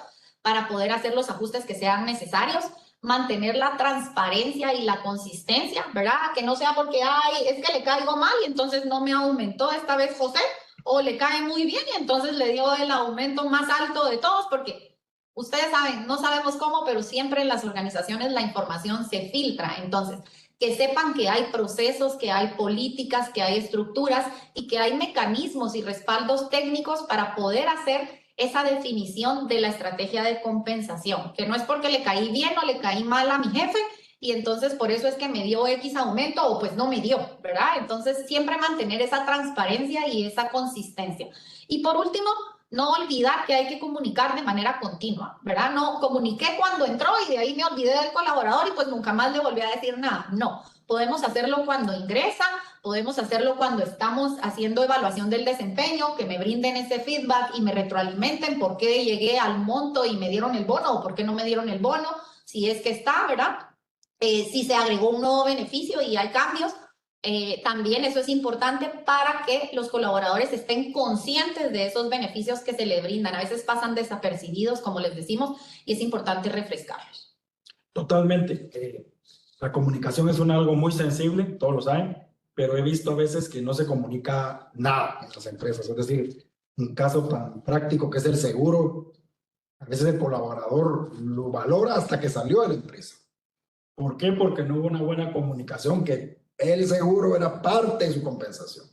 para poder hacer los ajustes que sean necesarios. Mantener la transparencia y la consistencia, ¿verdad? Que no sea porque, ay, es que le caigo mal y entonces no me aumentó esta vez José, o le cae muy bien y entonces le dio el aumento más alto de todos, porque ustedes saben, no sabemos cómo, pero siempre en las organizaciones la información se filtra. Entonces, que sepan que hay procesos, que hay políticas, que hay estructuras y que hay mecanismos y respaldos técnicos para poder hacer esa definición de la estrategia de compensación, que no es porque le caí bien o le caí mal a mi jefe y entonces por eso es que me dio X aumento o pues no me dio, ¿verdad? Entonces siempre mantener esa transparencia y esa consistencia. Y por último, no olvidar que hay que comunicar de manera continua, ¿verdad? No comuniqué cuando entró y de ahí me olvidé del colaborador y pues nunca más le volví a decir nada. No, podemos hacerlo cuando ingresa, podemos hacerlo cuando estamos haciendo evaluación del desempeño, que me brinden ese feedback y me retroalimenten por qué llegué al monto y me dieron el bono o por qué no me dieron el bono, si es que está, ¿verdad? Si se agregó un nuevo beneficio y hay cambios, también eso es importante para que los colaboradores estén conscientes de esos beneficios que se le brindan. A veces pasan desapercibidos, como les decimos, y es importante refrescarlos. Totalmente. La comunicación es algo muy sensible, todos lo saben, pero he visto a veces que no se comunica nada en las empresas. Es decir, un caso tan práctico que es el seguro, a veces el colaborador lo valora hasta que salió de la empresa. ¿Por qué? Porque no hubo una buena comunicación, que el seguro era parte de su compensación.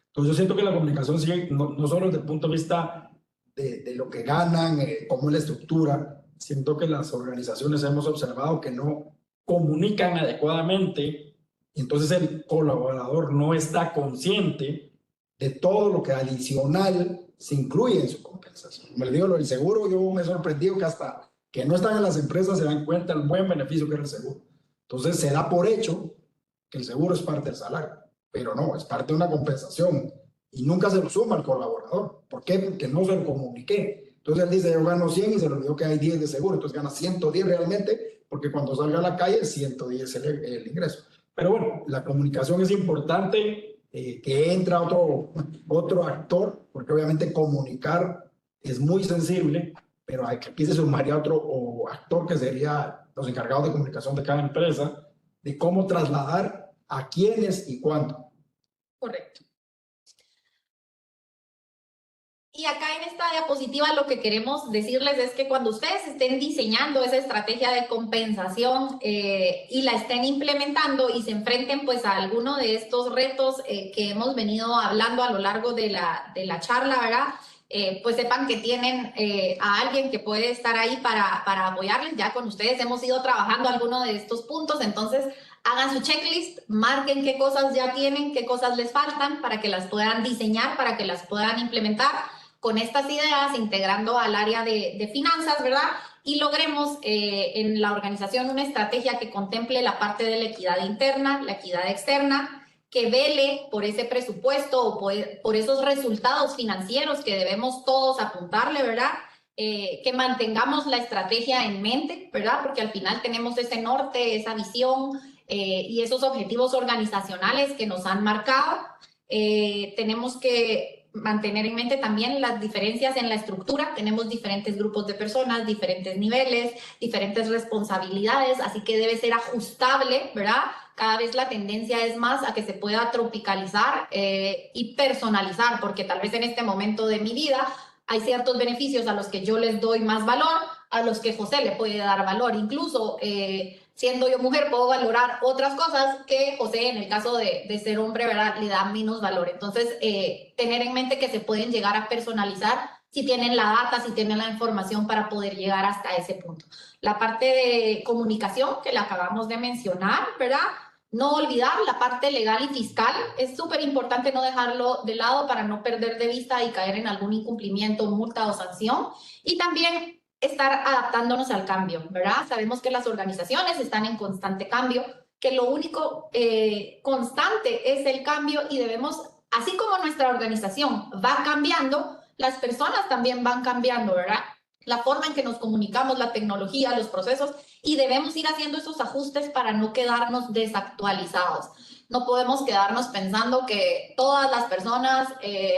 Entonces yo siento que la comunicación sigue, no solo desde el punto de vista de lo que ganan, cómo es la estructura, siento que las organizaciones hemos observado que no comunican adecuadamente, y entonces el colaborador no está consciente de todo lo que adicional se incluye en su compensación. Me digo lo del seguro, yo me he sorprendido que hasta que no están en las empresas se dan cuenta del buen beneficio que es el seguro. Entonces se da por hecho que el seguro es parte del salario, pero no, es parte de una compensación y nunca se lo suma al colaborador. ¿Por qué? Porque no se lo comuniqué. Entonces él dice, yo gano 100 y se le olvidó que hay 10 de seguro, entonces gana 110 realmente, porque cuando salga a la calle 110 es el ingreso. Pero bueno, la comunicación es importante, que entra otro actor, porque obviamente comunicar es muy sensible, pero aquí se sumaría otro actor que sería los encargados de comunicación de cada empresa, de cómo trasladar a quiénes y cuándo. Correcto. Y acá en esta diapositiva lo que queremos decirles es que cuando ustedes estén diseñando esa estrategia de compensación y la estén implementando y se enfrenten pues a alguno de estos retos que hemos venido hablando a lo largo de la charla, ¿verdad? Pues sepan que tienen a alguien que puede estar ahí para apoyarles. Ya con ustedes hemos ido trabajando alguno de estos puntos, entonces hagan su checklist, marquen qué cosas ya tienen, qué cosas les faltan para que las puedan diseñar, para que las puedan implementar con estas ideas, integrando al área de finanzas, ¿verdad? Y logremos en la organización una estrategia que contemple la parte de la equidad interna, la equidad externa, que vele por ese presupuesto o por esos resultados financieros que debemos todos apuntarle, ¿verdad? Que mantengamos la estrategia en mente, ¿verdad? Porque al final tenemos ese norte, esa visión y esos objetivos organizacionales que nos han marcado. Tenemos que mantener en mente también las diferencias en la estructura. Tenemos diferentes grupos de personas, diferentes niveles, diferentes responsabilidades, así que debe ser ajustable, ¿verdad? Cada vez la tendencia es más a que se pueda tropicalizar y personalizar, porque tal vez en este momento de mi vida hay ciertos beneficios a los que yo les doy más valor, a los que José le puede dar valor. Incluso siendo yo mujer puedo valorar otras cosas que José, en el caso de ser hombre, ¿verdad?, le da menos valor. Entonces, tener en mente que se pueden llegar a personalizar si tienen la data, si tienen la información para poder llegar hasta ese punto. La parte de comunicación que la acabamos de mencionar, ¿verdad? No olvidar la parte legal y fiscal. Es súper importante no dejarlo de lado para no perder de vista y caer en algún incumplimiento, multa o sanción. Y también estar adaptándonos al cambio, ¿verdad? Sabemos que las organizaciones están en constante cambio, que lo único constante es el cambio y debemos, así como nuestra organización va cambiando, las personas también van cambiando, ¿verdad? La forma en que nos comunicamos, la tecnología, los procesos, y debemos ir haciendo esos ajustes para no quedarnos desactualizados. No podemos quedarnos pensando que todas las personas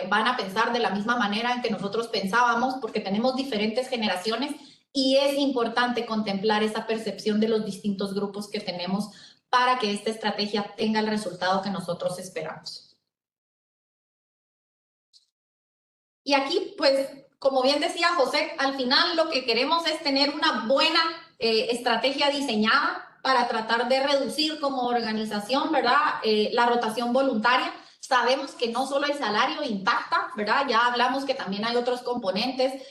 van a pensar de la misma manera en que nosotros pensábamos, porque tenemos diferentes generaciones y es importante contemplar esa percepción de los distintos grupos que tenemos para que esta estrategia tenga el resultado que nosotros esperamos. Y aquí, pues, como bien decía José, al final lo que queremos es tener una buena estrategia diseñada para tratar de reducir como organización, ¿verdad?, la rotación voluntaria. Sabemos que no solo el salario impacta, ¿verdad? Ya hablamos que también hay otros componentes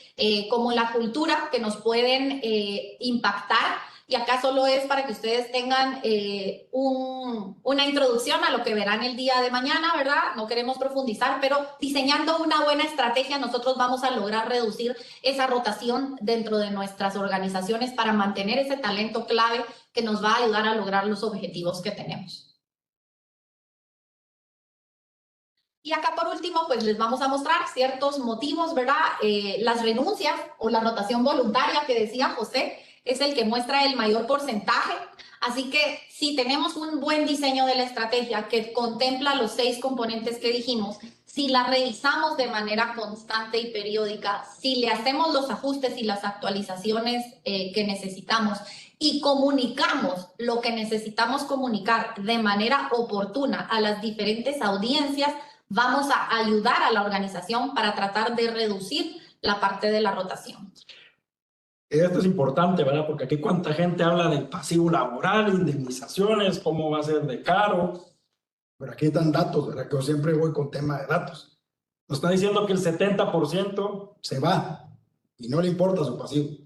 como la cultura que nos pueden impactar. Y acá solo es para que ustedes tengan una introducción a lo que verán el día de mañana, ¿verdad? No queremos profundizar, pero diseñando una buena estrategia nosotros vamos a lograr reducir esa rotación dentro de nuestras organizaciones para mantener ese talento clave que nos va a ayudar a lograr los objetivos que tenemos. Y acá por último, pues les vamos a mostrar ciertos motivos, ¿verdad? Las renuncias o la rotación voluntaria que decía José es el que muestra el mayor porcentaje. Así que si tenemos un buen diseño de la estrategia que contempla los 6 componentes que dijimos, si la revisamos de manera constante y periódica, si le hacemos los ajustes y las actualizaciones que necesitamos y comunicamos lo que necesitamos comunicar de manera oportuna a las diferentes audiencias, vamos a ayudar a la organización para tratar de reducir la parte de la rotación. Esto es importante, ¿verdad? Porque aquí cuánta gente habla del pasivo laboral, indemnizaciones, cómo va a ser de caro. Pero aquí están datos, ¿verdad? Que yo siempre voy con tema de datos. Nos está diciendo que el 70% se va y no le importa su pasivo.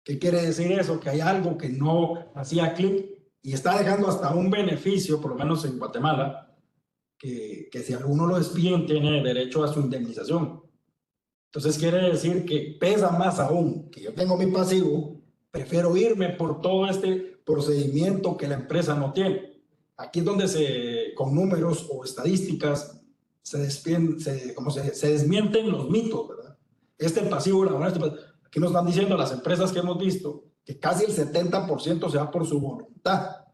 ¿Qué quiere decir eso? Que hay algo que no hacía clic y está dejando hasta un beneficio, por lo menos en Guatemala, que si alguno lo despiden tiene derecho a su indemnización. Entonces quiere decir que pesa más aún que yo tengo mi pasivo, prefiero irme por todo este procedimiento que la empresa no tiene. Aquí es donde con números o estadísticas se desmienten los mitos, ¿verdad? Este pasivo laboral, aquí nos van diciendo las empresas que hemos visto que casi el 70% se va por su voluntad.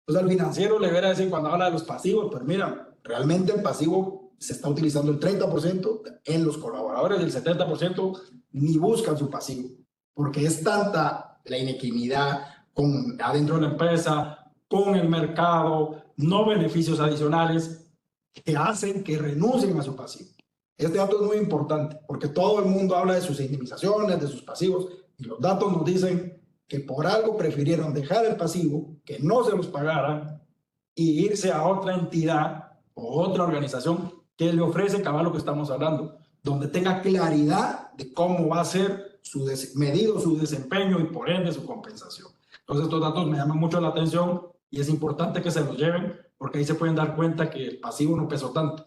Entonces al financiero le debería decir cuando habla de los pasivos, pues mira, realmente el pasivo se está utilizando el 30%, en los colaboradores del 70% ni buscan su pasivo, porque es tanta la inequidad adentro de la empresa, con el mercado, no beneficios adicionales, que hacen que renuncien a su pasivo. Este dato es muy importante porque todo el mundo habla de sus indemnizaciones, de sus pasivos, y los datos nos dicen que por algo prefirieron dejar el pasivo, que no se los pagaran, y irse a otra entidad o otra organización que le ofrece cabal lo que estamos hablando, donde tenga claridad de cómo va a ser medido su desempeño y por ende su compensación. Entonces estos datos me llaman mucho la atención y es importante que se los lleven porque ahí se pueden dar cuenta que el pasivo no pesó tanto.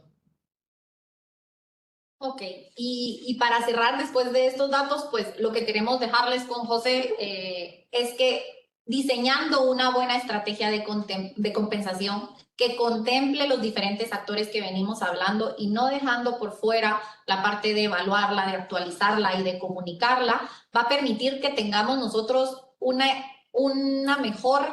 Ok, y para cerrar después de estos datos, pues lo que queremos dejarles con José es que diseñando una buena estrategia de compensación que contemple los diferentes actores que venimos hablando y no dejando por fuera la parte de evaluarla, de actualizarla y de comunicarla, va a permitir que tengamos nosotros un mejor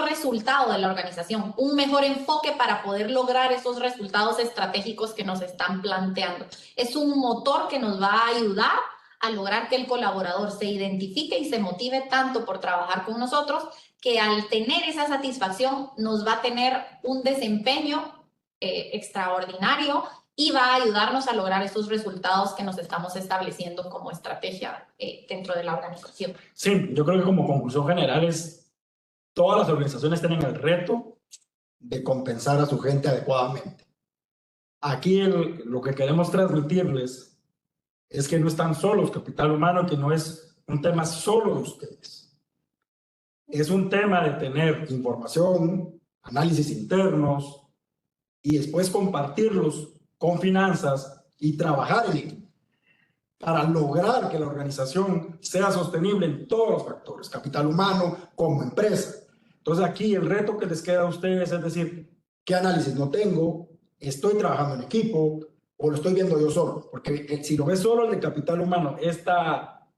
resultado de la organización, un mejor enfoque para poder lograr esos resultados estratégicos que nos están planteando. Es un motor que nos va a ayudar a lograr que el colaborador se identifique y se motive tanto por trabajar con nosotros, que al tener esa satisfacción nos va a tener un desempeño extraordinario y va a ayudarnos a lograr esos resultados que nos estamos estableciendo como estrategia dentro de la organización. Sí, yo creo que como conclusión general es todas las organizaciones tienen el reto de compensar a su gente adecuadamente. Aquí lo que queremos transmitirles es que no están solos, capital humano, que no es un tema solo de ustedes. Es un tema de tener información, análisis internos y después compartirlos con finanzas y trabajar en equipo para lograr que la organización sea sostenible en todos los factores, capital humano como empresa. Entonces aquí el reto que les queda a ustedes es decir, ¿qué análisis no tengo? ¿Estoy trabajando en equipo o lo estoy viendo yo solo? Porque si lo ves solo el de capital humano, esta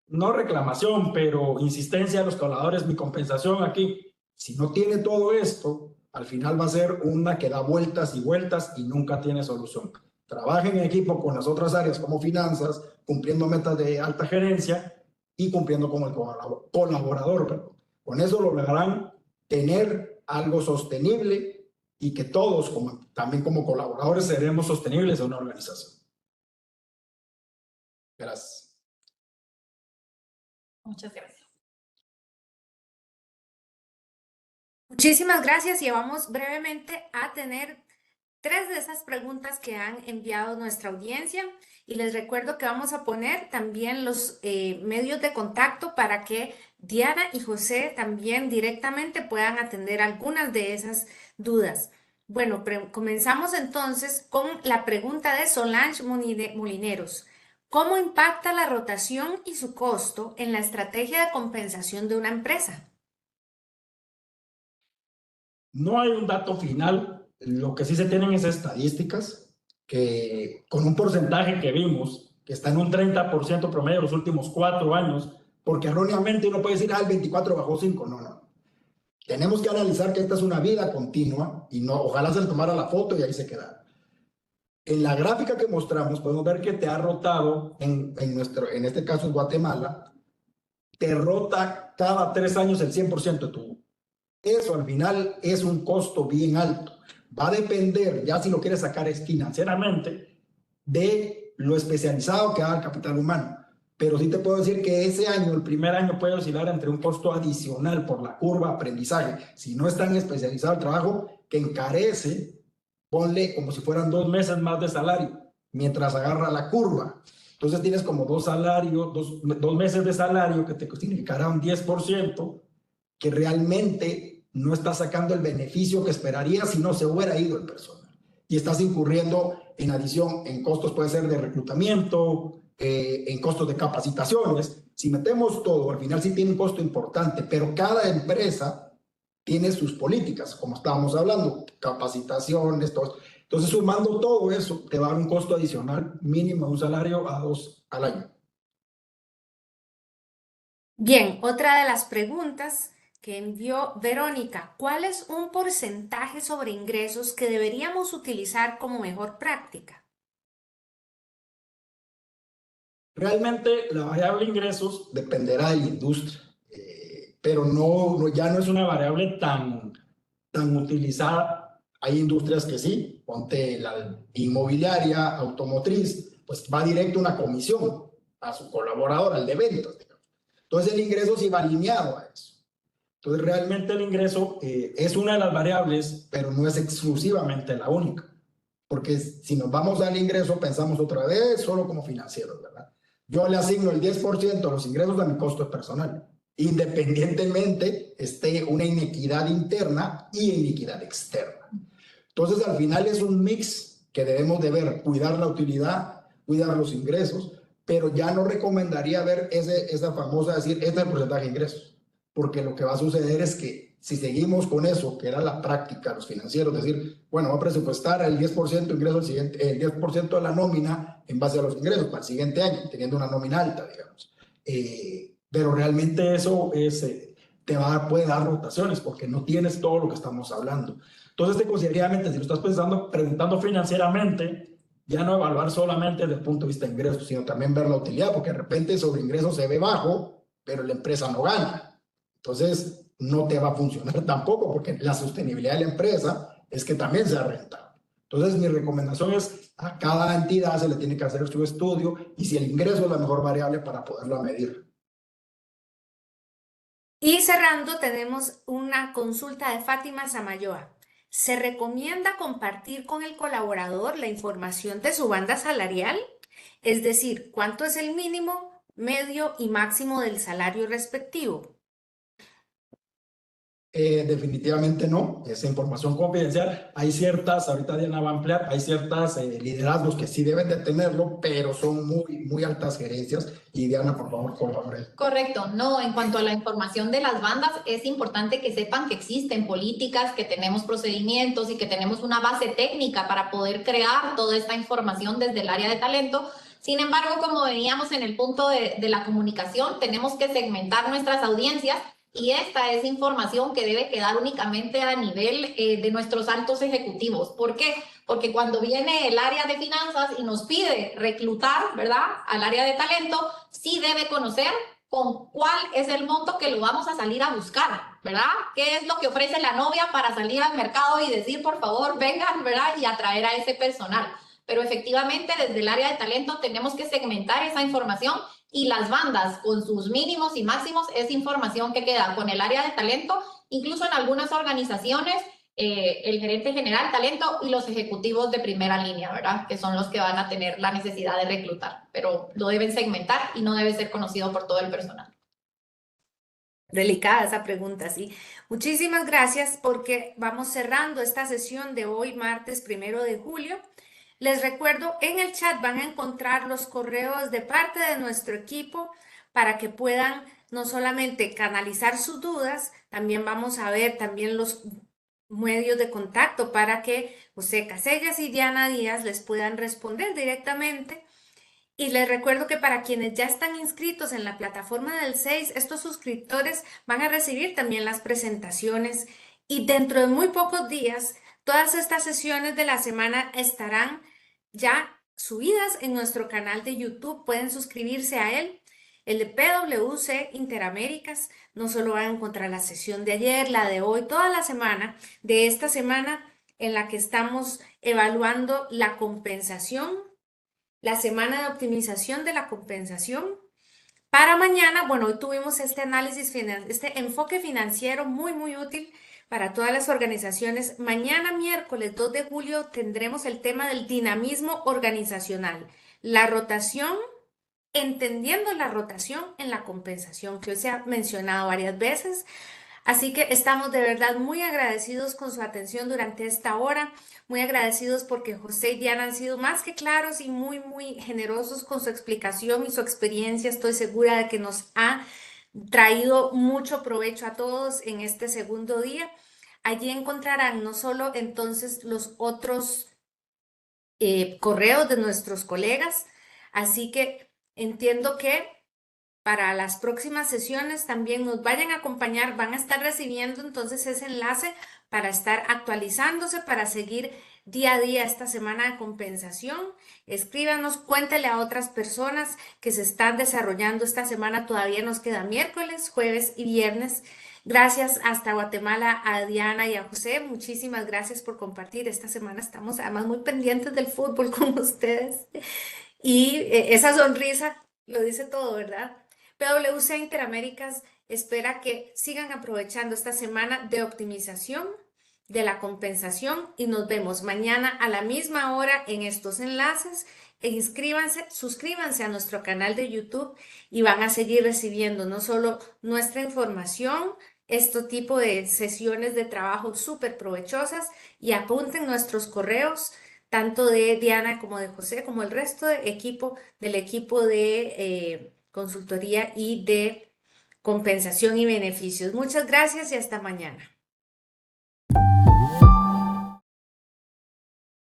no reclamación, pero insistencia de los colaboradores, mi compensación aquí, si no tiene todo esto, al final va a ser una que da vueltas y vueltas y nunca tiene solución. Trabajen en equipo con las otras áreas como finanzas, cumpliendo metas de alta gerencia y cumpliendo con el colaborador. Perdón. Con eso lograrán tener algo sostenible y que todos, también como colaboradores, seremos sostenibles en una organización. Gracias. Muchas gracias. Muchísimas gracias y vamos brevemente a tener 3 de esas preguntas que han enviado nuestra audiencia y les recuerdo que vamos a poner también los medios de contacto para que Diana y José también directamente puedan atender algunas de esas dudas. Bueno, comenzamos entonces con la pregunta de Solange Molineros. ¿Cómo impacta la rotación y su costo en la estrategia de compensación de una empresa? No hay un dato final, lo que sí se tienen es estadísticas que con un porcentaje que vimos, que está en un 30% promedio los últimos 4 años, porque erróneamente uno puede decir, el 24 bajó 5, no. Tenemos que analizar que esta es una vida continua y no, ojalá se le tomara la foto y ahí se quedara. En la gráfica que mostramos podemos ver que te ha rotado, en este caso en Guatemala, te rota cada 3 años el 100% de tu. Eso al final es un costo bien alto. Va a depender, ya si lo quieres sacar es financieramente, de lo especializado que haga el capital humano. Pero sí te puedo decir que ese año, el primer año, puede oscilar entre un costo adicional por la curva aprendizaje. Si no es tan especializado el trabajo, que encarece, ponle como si fueran 2 meses más de salario, mientras agarra la curva. Entonces tienes como 2 salarios, 2 meses de salario que te significará un 10%, que realmente no está sacando el beneficio que esperaría si no se hubiera ido el personal. Y estás incurriendo en adición en costos, puede ser de reclutamiento, en costos de capacitaciones. Si metemos todo, al final sí tiene un costo importante, pero cada empresa tiene sus políticas, como estábamos hablando, capacitaciones, todo. Entonces, sumando todo eso, te va a dar un costo adicional mínimo de un salario a 2 al año. Bien, otra de las preguntas que envió Verónica, ¿cuál es un porcentaje sobre ingresos que deberíamos utilizar como mejor práctica? Realmente la variable ingresos dependerá de la industria, pero ya no es una variable tan utilizada Hay industrias que sí, ponte la inmobiliaria, automotriz, pues va directo una comisión a su colaborador, al de ventas, digamos. Entonces el ingreso sí va alineado a eso. Entonces realmente el ingreso es una de las variables, pero no es exclusivamente la única. Porque si nos vamos al ingreso, pensamos otra vez solo como financieros, ¿verdad? Yo le asigno el 10% de los ingresos a mi costo personal, independientemente esté una inequidad interna y inequidad externa. Entonces, al final es un mix que debemos de ver, cuidar la utilidad, cuidar los ingresos, pero ya no recomendaría ver esa famosa decir, este es el porcentaje de ingresos, porque lo que va a suceder es que si seguimos con eso, que era la práctica, los financieros, decir, bueno, va a presupuestar el 10% de ingresos, el 10% de la nómina en base a los ingresos para el siguiente año, teniendo una nómina alta, digamos. Pero realmente eso puede dar rotaciones, porque no tienes todo lo que estamos hablando. Entonces, considerativamente, si lo estás preguntando financieramente, ya no evaluar solamente desde el punto de vista de ingresos, sino también ver la utilidad, porque de repente sobre ingresos se ve bajo, pero la empresa no gana. Entonces, no te va a funcionar tampoco, porque la sostenibilidad de la empresa es que también sea rentable. Entonces, mi recomendación es a cada entidad se le tiene que hacer su estudio y si el ingreso es la mejor variable para poderlo medir. Y cerrando, tenemos una consulta de Fátima Samayoa. ¿Se recomienda compartir con el colaborador la información de su banda salarial? Es decir, ¿cuánto es el mínimo, medio y máximo del salario respectivo? Definitivamente no, esa información confidencial. Hay ciertas, ahorita Diana va a ampliar, hay ciertas liderazgos que sí deben de tenerlo, pero son muy altas gerencias. Y Diana, por favor, colabore. Correcto, no, en cuanto a la información de las bandas, es importante que sepan que existen políticas, que tenemos procedimientos y que tenemos una base técnica para poder crear toda esta información desde el área de talento. Sin embargo, como veníamos en el punto de la comunicación, tenemos que segmentar nuestras audiencias. Y esta es información que debe quedar únicamente a nivel de nuestros altos ejecutivos. ¿Por qué? Porque cuando viene el área de finanzas y nos pide reclutar, ¿verdad? Al área de talento, sí debe conocer con cuál es el monto que lo vamos a salir a buscar, ¿verdad? ¿Qué es lo que ofrece la novia para salir al mercado y decir, por favor, vengan, ¿verdad? Y atraer a ese personal. Pero efectivamente, desde el área de talento tenemos que segmentar esa información y las bandas con sus mínimos y máximos es información que queda con el área de talento, incluso en algunas organizaciones, el gerente general talento y los ejecutivos de primera línea, ¿verdad? Que son los que van a tener la necesidad de reclutar, pero lo deben segmentar y no debe ser conocido por todo el personal. Delicada esa pregunta, sí. Muchísimas gracias porque vamos cerrando esta sesión de hoy, martes 1 de julio. Les recuerdo, en el chat van a encontrar los correos de parte de nuestro equipo para que puedan no solamente canalizar sus dudas, también vamos a ver también los medios de contacto para que José Casellas y Diana Díaz les puedan responder directamente. Y les recuerdo que para quienes ya están inscritos en la plataforma del 6, estos suscriptores van a recibir también las presentaciones y dentro de muy pocos días todas estas sesiones de la semana estarán ya subidas en nuestro canal de YouTube. Pueden suscribirse a él, el de PwC Interaméricas. No solo van a encontrar la sesión de ayer, la de hoy, toda la semana de esta semana en la que estamos evaluando la compensación, la semana de optimización de la compensación. Para mañana, bueno, hoy tuvimos este análisis, este enfoque financiero muy útil para todas las organizaciones. Mañana, miércoles 2 de julio, tendremos el tema del dinamismo organizacional, la rotación, entendiendo la rotación en la compensación, que hoy se ha mencionado varias veces. Así que estamos de verdad muy agradecidos con su atención durante esta hora, muy agradecidos porque José y Diana han sido más que claros y muy generosos con su explicación y su experiencia. Estoy segura de que nos ha traído mucho provecho a todos en este segundo día. Allí encontrarán no solo entonces los otros correos de nuestros colegas, así que entiendo que para las próximas sesiones también nos vayan a acompañar, van a estar recibiendo entonces ese enlace para estar actualizándose, para seguir día a día esta semana de compensación. Escríbanos, cuéntele a otras personas que se están desarrollando esta semana, todavía nos queda miércoles, jueves y viernes. Gracias hasta Guatemala a Diana y a José. Muchísimas gracias por compartir. Esta semana estamos además muy pendientes del fútbol con ustedes. Y esa sonrisa lo dice todo, ¿verdad? PwC Interaméricas espera que sigan aprovechando esta semana de optimización de la compensación y nos vemos mañana a la misma hora en estos enlaces. E inscríbanse, suscríbanse a nuestro canal de YouTube y van a seguir recibiendo no solo nuestra información, este tipo de sesiones de trabajo súper provechosas, y apunten nuestros correos, tanto de Diana como de José, como el resto del equipo de consultoría y de compensación y beneficios. Muchas gracias y hasta mañana.